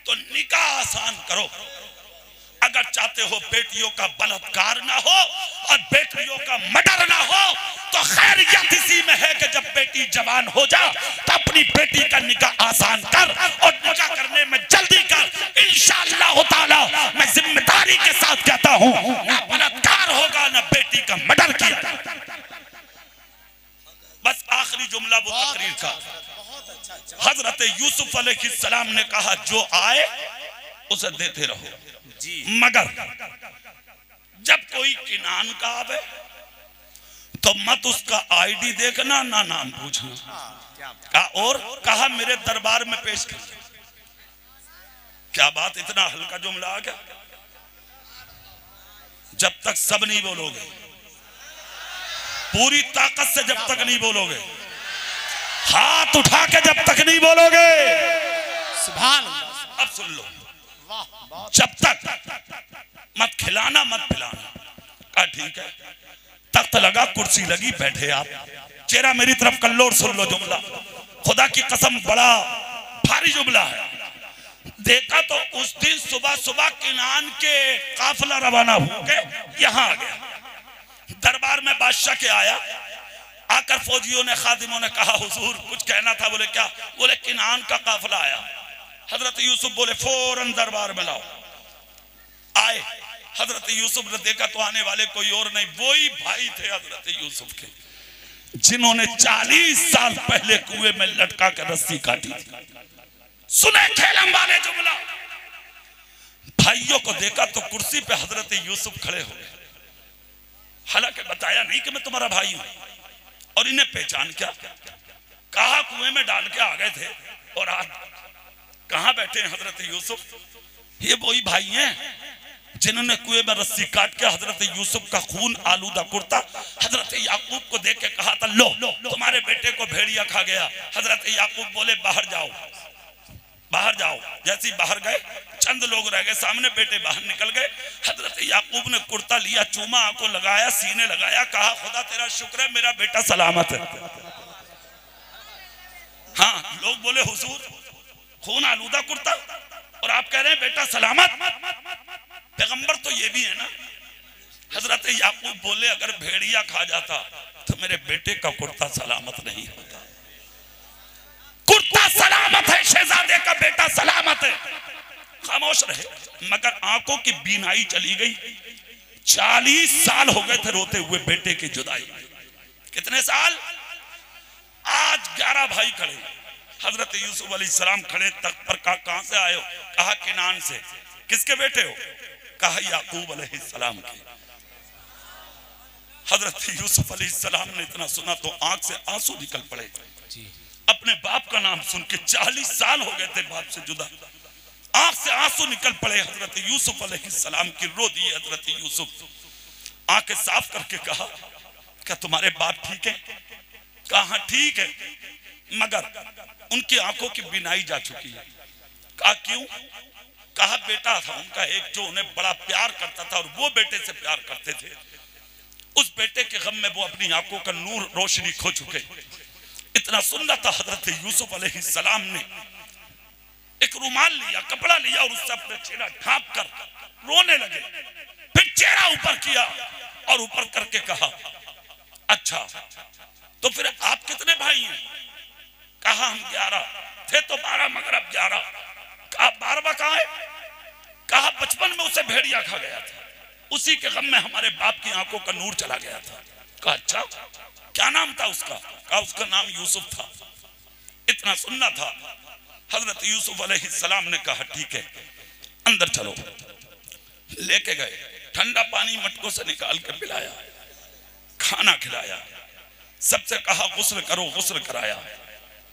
तो निकाह आसान करो। अगर चाहते हो बेटियों का बलात्कार ना हो और बेटियों का मर्डर ना हो तो खैरियत इसी में है कि जब बेटी जवान हो जा तो अपनी बेटी का निकाह आसान कर और निकाह करने में जल्दी कर। इंशाअल्लाह ताला मैं जिम्मेदारी के साथ कहता हूं, ना बलात्कार होगा ना बेटी का मर्डर किया जाएगा। बस आखिरी जुमला वो तकरीर का, हजरत यूसुफ अलैहिस्सलाम ने कहा जो आए उसे देते रहो, मगर जब कोई किनान का आवे तो मत उसका आईडी देखना ना नाम पूछना। और कहा मेरे दरबार में पेश कर। क्या बात, इतना हल्का जुमला आ गया? जब तक सब नहीं बोलोगे, पूरी ताकत से जब तक नहीं बोलोगे, हाथ उठा के जब तक नहीं बोलोगे, सुभान अल्लाह। अब सुन लो, जब तक मत खिलाना मत पिलाना। कहा ठीक है, तख्त लगा कुर्सी लगी बैठे आप, चेहरा मेरी तरफ कर लो और सुन लो जुमला। खुदा की कसम बड़ा भारी जुमला है। देखा तो उस दिन सुबह सुबह किनान के काफिला रवाना हो गए, यहां आ गया दरबार में बादशाह के आया। आकर फौजियों ने खादिमों ने कहा हुजूर कुछ कहना था। बोले क्या? बोले किनान का काफिला आया। हजरत यूसुफ बोले फौरन दरबार में लाओ। आए, हजरत यूसुफ ने देखा तो आने वाले कोई और नहीं, वही भाई थे हजरत यूसुफ के जिन्होंने 40 साल पहले कुएं में लटका कर रस्सी काटी थी। सुने खेलम वाले जुमला। भाइयों को देखा तो कुर्सी पे हजरत यूसुफ खड़े हो गए। हालांकि बताया नहीं कि मैं तुम्हारा भाई हूं। और इन्हें पहचान क्या? कहा कुएं में डाल के आ गए थे और आज कहां बैठे हैं हजरत यूसुफ? ये वही भाई हैं जिन्होंने कुएं में रस्सी काट के हजरत यूसुफ का खून आलूदा कुर्ता हजरत याकूब को देख के कहा था लो तुम्हारे बेटे को भेड़िया खा गया। हजरत याकूब बोले बाहर जाओ, बाहर जाओ। जैसे ही बाहर गए, चंद लोग रह गए सामने, बेटे बाहर निकल गए। हजरत याकूब ने कुर्ता लिया, चूमा आंखों लगाया, सीने लगाया, कहा खुदा तेरा शुक्र है मेरा बेटा सलामत है। हाँ, लोग बोले हुजूर खून आलूदा कुर्ता और आप कह रहे हैं बेटा सलामत। पैगंबर तो ये भी है ना। हजरत याकूब बोले अगर भेड़िया खा जाता तो मेरे बेटे का कुर्ता सलामत नहीं होता। कुर्ता सलामत है, शहजादे का बेटा सलामत है। खामोश रहे, मगर आंखों की बीनाई चली गई। 40 साल हो गए थे रोते हुए बेटे की जुदाई। कितने साल? आज 11 भाई खड़े। हजरत यूसुफ अलैहिस्सलाम खड़े तख्त पर। कहां से आए हो? कहा किनान से। किसके बेटे हो? कहा याकूब अलैहिस्सलाम के। हजरत यूसुफ अलैहिस्सलाम ने इतना सुना तो आंख से आंसू निकल पड़े। अपने बाप का नाम सुन के 40 साल हो गए थे बाप से जुदा, आंख से आंसू निकल पड़े। हजरत यूसुफ अलैहिस्सलाम की रो दी। हजरत यूसुफ आंखें साफ करके कहा क्या तुम्हारे बाप ठीक है? कहा ठीक है, मगर उनकी आंखों की बीनाई जा चुकी है। कहा क्यों? कहा बेटा था उनका एक जो उन्हें बड़ा प्यार करता था और वो बेटे से प्यार करते थे। उस बेटे के गम में वो अपनी आंखों का नूर रोशनी खो चुके। इतना सुनना था हजरत यूसुफ अलैहिस्सलाम ने एक रुमाल लिया, कपड़ा लिया और उससे अपना चेहरा ढांप कर रोने लगे। फिर चेहरा ऊपर किया और ऊपर करके कहा अच्छा तो फिर आप कितने भाई हैं? कहा हम 11 थे तो 12 मगर अब 11। कहा 12वां कहां है? कहा बचपन में उसे भेड़िया खा गया था, उसी के गम में हमारे बाप की आंखों का नूर चला गया था। कहा अच्छा क्या नाम था उसका? कहा उसका नाम यूसुफ था। इतना सुनना था। हजरत यूसुफ अलैहिस्सलाम ने कहा ठीक है अंदर चलो। लेके गए, ठंडा पानी मटकों से निकाल कर पिलाया, खाना खिलाया, सबसे कहा गुस्ल करो, गुस्ल कराया,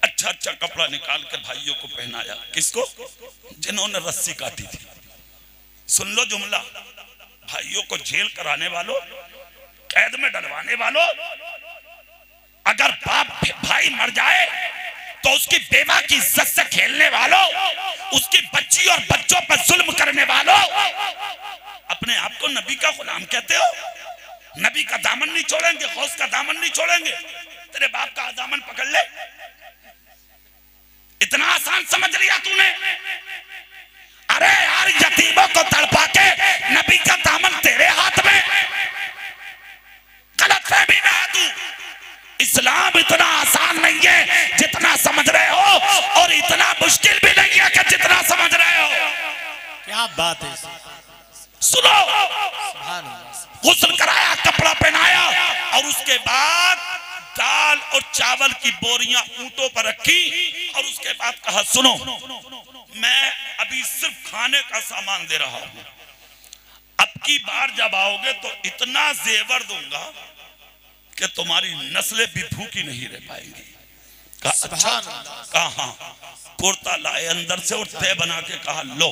अच्छा अच्छा कपड़ा निकाल कर भाइयों को पहनाया। किसको? जिन्होंने रस्सी काटी थी। सुन लो जुमला, भाइयों को जेल कराने वालों, कैद में डलवाने वालों, अगर बाप भाई मर जाए तो उसकी बेवा की इज्जत से खेलने वालों, उसकी बच्ची और बच्चों पर जुल्म करने वालों, अपने आप को नबी का गुलाम कहते हो? नबी का दामन नहीं छोड़ेंगे, गौस का दामन नहीं छोड़ेंगे। तेरे बाप का दामन पकड़ ले, इतना आसान समझ लिया तूने? अरे यार यतीमों को तड़पा के नबी का दामन तेरे हाथ में, गलतफहमी में है तू। इस्लाम इतना आसान नहीं है जितना समझ रहे हो, और इतना मुश्किल भी नहीं है कि जितना समझ रहे हो। क्या बात है, सुनो, गुस्ल कराया, कपड़ा पहनाया, और उसके बाद दाल और चावल की बोरियां ऊंटों पर रखी, और उसके बाद कहा सुनो, मैं अभी सिर्फ खाने का सामान दे रहा हूं, अब की बार जब आओगे तो इतना जेवर दूंगा कि तुम्हारी नस्लें भी भूखी नहीं रह पाएंगी। कहा अच्छा? कहा हाँ। कुर्ता लाए अंदर से और तय बना के कहा लो,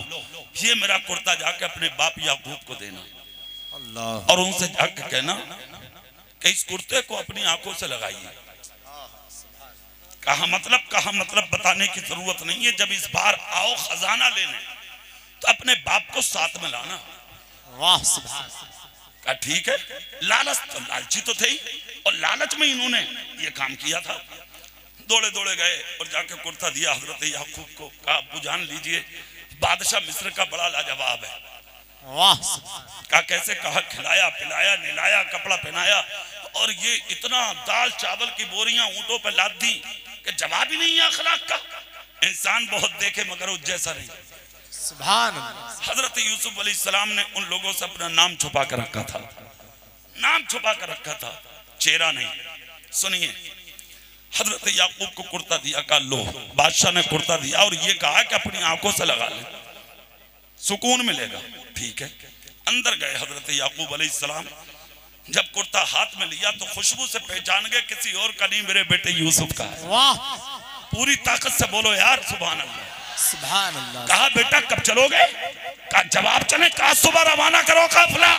ये मेरा कुर्ता जाके अपने बाप याकूब को देना, अल्लाह, और उनसे जाके कहना कि इस कुर्ते को अपनी आंखों से लगाइए। कहा मतलब बताने की जरूरत नहीं है, जब इस बार आओ खजाना लेने तो अपने बाप को साथ में लाना। वाह सुभान। कहा ठीक है। लालच तो लालची तो थे ही, और लालच में इन्होंने ये काम किया था। दौड़े दौड़े गए और जाके कुर्ता दिया हजरत याकूब को, कहा अब्बू जान लीजिए, बादशाह मिस्र का बड़ा लाजवाब है। वाह। कहा कैसे? कहा खिलाया पिलाया निलाया कपड़ा पहनाया, और ये इतना दाल चावल की बोरियां ऊंटों पर लाद दी कि जवाब ही नहीं है अखलाक का। इंसान बहुत देखे मगर उस जैसा नहीं। सुभान। हजरत यूसुफ अलैहिस्सलाम ने उन लोगों से अपना नाम छुपा कर रखा था, नाम छुपा कर रखा था, चेहरा नहीं। सुनिए, हजरत याकूब को कुर्ता दिया, कहा लो, बादशाह ने कुर्ता दिया और ये कहा कि अपनी आंखों से लगा ले, सुकून मिलेगा। ठीक है। अंदर गए हजरत याकूब अलैहिस्सलाम, जब कुर्ता हाथ में लिया तो खुशबू से पहचान गए किसी और का नहीं, मेरे बेटे यूसुफ का है। वाह। पूरी ताकत से बोलो यार सुभान अल्लाह। सुभान अल्लाह। कहा बेटा कब चलोगे? कहा जवाब चले। कहा सुबह रवाना करो काफिला।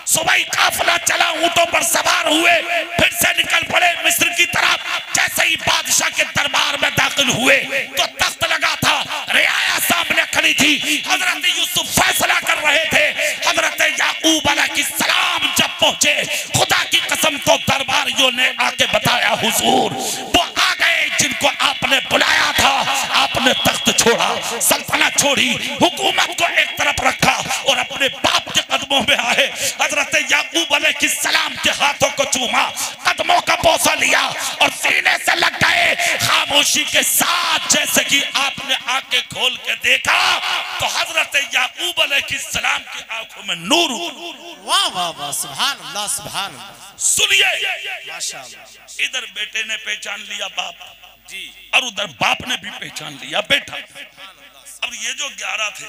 सुबह ही काफिला चला, ऊंटों पर सवार हुए, फिर से निकल पड़े मिस्र की तरफ। जैसे ही बादशाह के दरबार में दाखिल हुए तो तख्त लगा था, रियाया सामने खड़ी थी, हजरत यूसुफ फैसला कर रहे थे। हजरत याकूब अलैहिस्सलाम जब पहुंचे, खुदा की कसम तो दरबारियों ने आके बताया हुजूर वो आ गए जिनको आपने बुलाया था। आपने तख्त छोड़ा, सल्तनत छोड़ी, हुकूमत को एक तरफ रखा और अपने बाप के कदमों में आए। हजरत याकूब अलैहिस्सलाम के हाथों को चूमा, कदमों का बोसा लिया और सीने से लग गए। खामोशी के साथ जैसे कि आपने आंखें खोल के देखा तो हजरत याकूब अलैहिस्सलाम की आंखों में नूर। वाह वाह वाह। सुभान अल्लाह सुभान अल्लाह। सुनिए, माशाअल्लाह। इधर बेटे ने पहचान लिया बाप जी, और उधर बाप ने भी पहचान लिया बेटा। अब ये जो 11 थे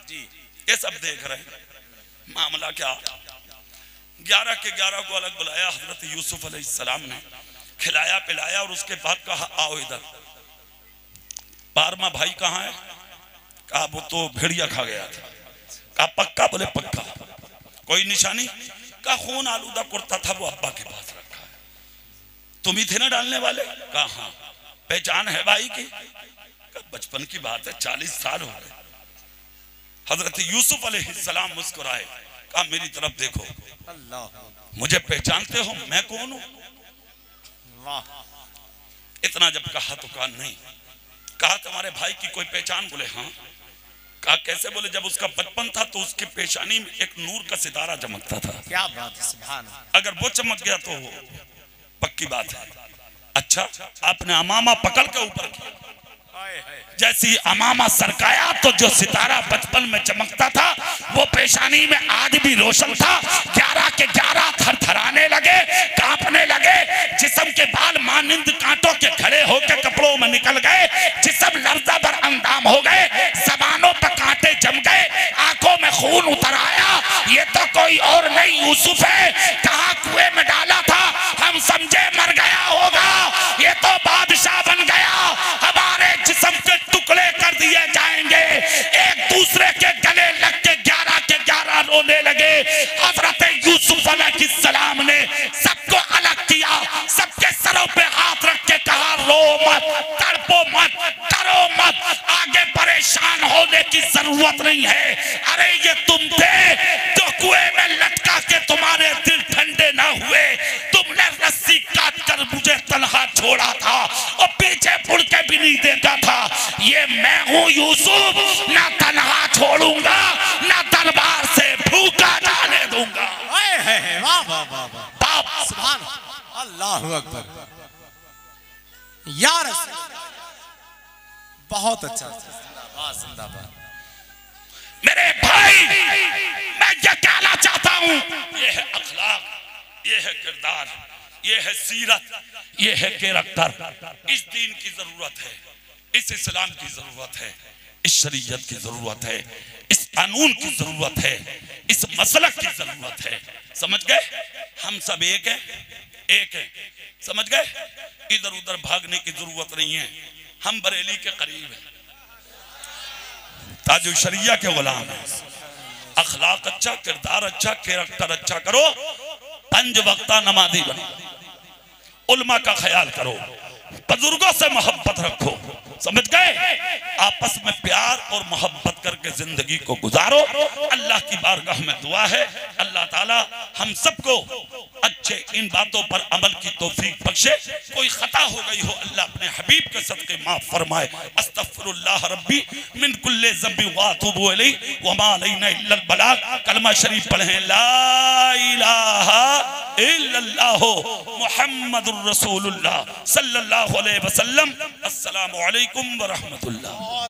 जी, ये सब देख रहे हैं मामला क्या। 11 के 11 को अलग बुलाया हजरत यूसुफ अलैहिस्सलाम ने, खिलाया पिलाया और उसके बाद कहा आओ इधर। 12वां भाई कहाँ है? कहा वो तो भेड़िया खा गया था। कहा पक्का? बोले पक्का। कोई निशानी? कहा खून आलूदा कुर्ता था, वो अब्बा के पास रखा है। तुम ही थे ना डालने वाले? कहा हाँ। पहचान है भाई की? कहा बचपन की बात है, 40 साल हो गए। हजरत यूसुफ अलैहिस्सलाम मुस्कुराए, कहा मेरी तरफ देखो, अल्लाह मुझे पहचानते हो मैं कौन हूं? इतना जब कहा तो कहा नहीं। कहा तुम्हारे भाई की कोई पहचान? बोले हाँ। कहा कैसे? बोले जब उसका बचपन था तो उसके पेशानी में एक नूर का सितारा चमकता था। क्या बात है, सुभान। अगर वो चमक गया तो पक्की बात है। अच्छा, आपने अमामा पकड़ के ऊपर किया, जैसी अमामा सरकाया तो जो सितारा बचपन में चमकता था वो पेशानी में आज भी रोशन था। 11 के 11 थरथराने लगे, कांपने लगे, जिस्म के बाल मानिंद कांटों के खड़े होकर कपड़ों में निकल गए, जिस्म लर्जा बर अंदाम हो गए, जबानों पर कांटे जम गए, आंखों में खून उतर आया। ये तो कोई और नहीं यूसुफ है, कहाँ कुएं में डाला था हम समझे मर गया होगा, ये तो बादशाह बन गया। हमारे जिस्म के टुकड़े कर दिए जाएंगे। एक दूसरे के गले लग के 11 के 11 रोने लगे। हजरत यूसुफ अलैहिस्सलाम ने सबको अलग किया, सबके सरों पे हाथ रख के कहा रो मत, तड़पो मत, डरो मत, आगे परेशान होने की जरूरत नहीं है। अरे ये तुम थे जो कुएं में लटका के तुम्हारे दिल ठंडे ना हुए, तुमने रस्सी काट कर मुझे भी नहीं देता था। ये मैं हूं यूसुफ, ना तन्हा छोड़ूंगा, ना दरबार से भूखा जाने दूंगा। वाह वाह वाह वाह, सुभान अल्लाह अकबर। यार बहुत अच्छा, जिंदाबाद जिंदाबाद। मेरे भाई, मैं क्या कहना चाहता हूं, ये है अखलाक, ये है किरदार, ये है सीरत, ये है कैरेक्टर। इस दीन की जरूरत है, इस इस्लाम की जरूरत है, इस शरीयत की जरूरत है, इस कानून की जरूरत है, इस मसलक की जरूरत है। समझ गए? हम सब एक है, एक है। समझ गए? इधर उधर भागने की जरूरत नहीं है। हम बरेली के करीब हैं, ताजो शरिया के गुलाम हैं। अखलाक अच्छा, किरदार अच्छा, कैरेक्टर अच्छा करो, 5 वक्ता नमाजी बनो, उल्मा का ख्याल करो, बुजुर्गों से मोहब्बत रखो। समझ गए? आपस में प्यार और मोहब्बत करके जिंदगी को गुजारो। अल्लाह की बारगाह में दुआ है, अल्लाह ताला हम सबको अच्छे इन बातों पर अमल की तौफीक बख्शे। कोई खता हो गई हो, अल्लाह अपने हबीब के सदके माफ फरमाए। अस्तगफिरुल्लाह रब्बी मिन कुल्ले ज़ंबि व अतूबु इलैहि व मा अलैना इल्लल बलाग। कलमा शरीफ पढ़ें, ला इलाहा इल्लल्लाह मुहम्मदुर रसूलुल्लाह सल्लल्लाहु अलैहि वसल्लम। अस्सलामु अलैकुम व रहमतुल्लाह।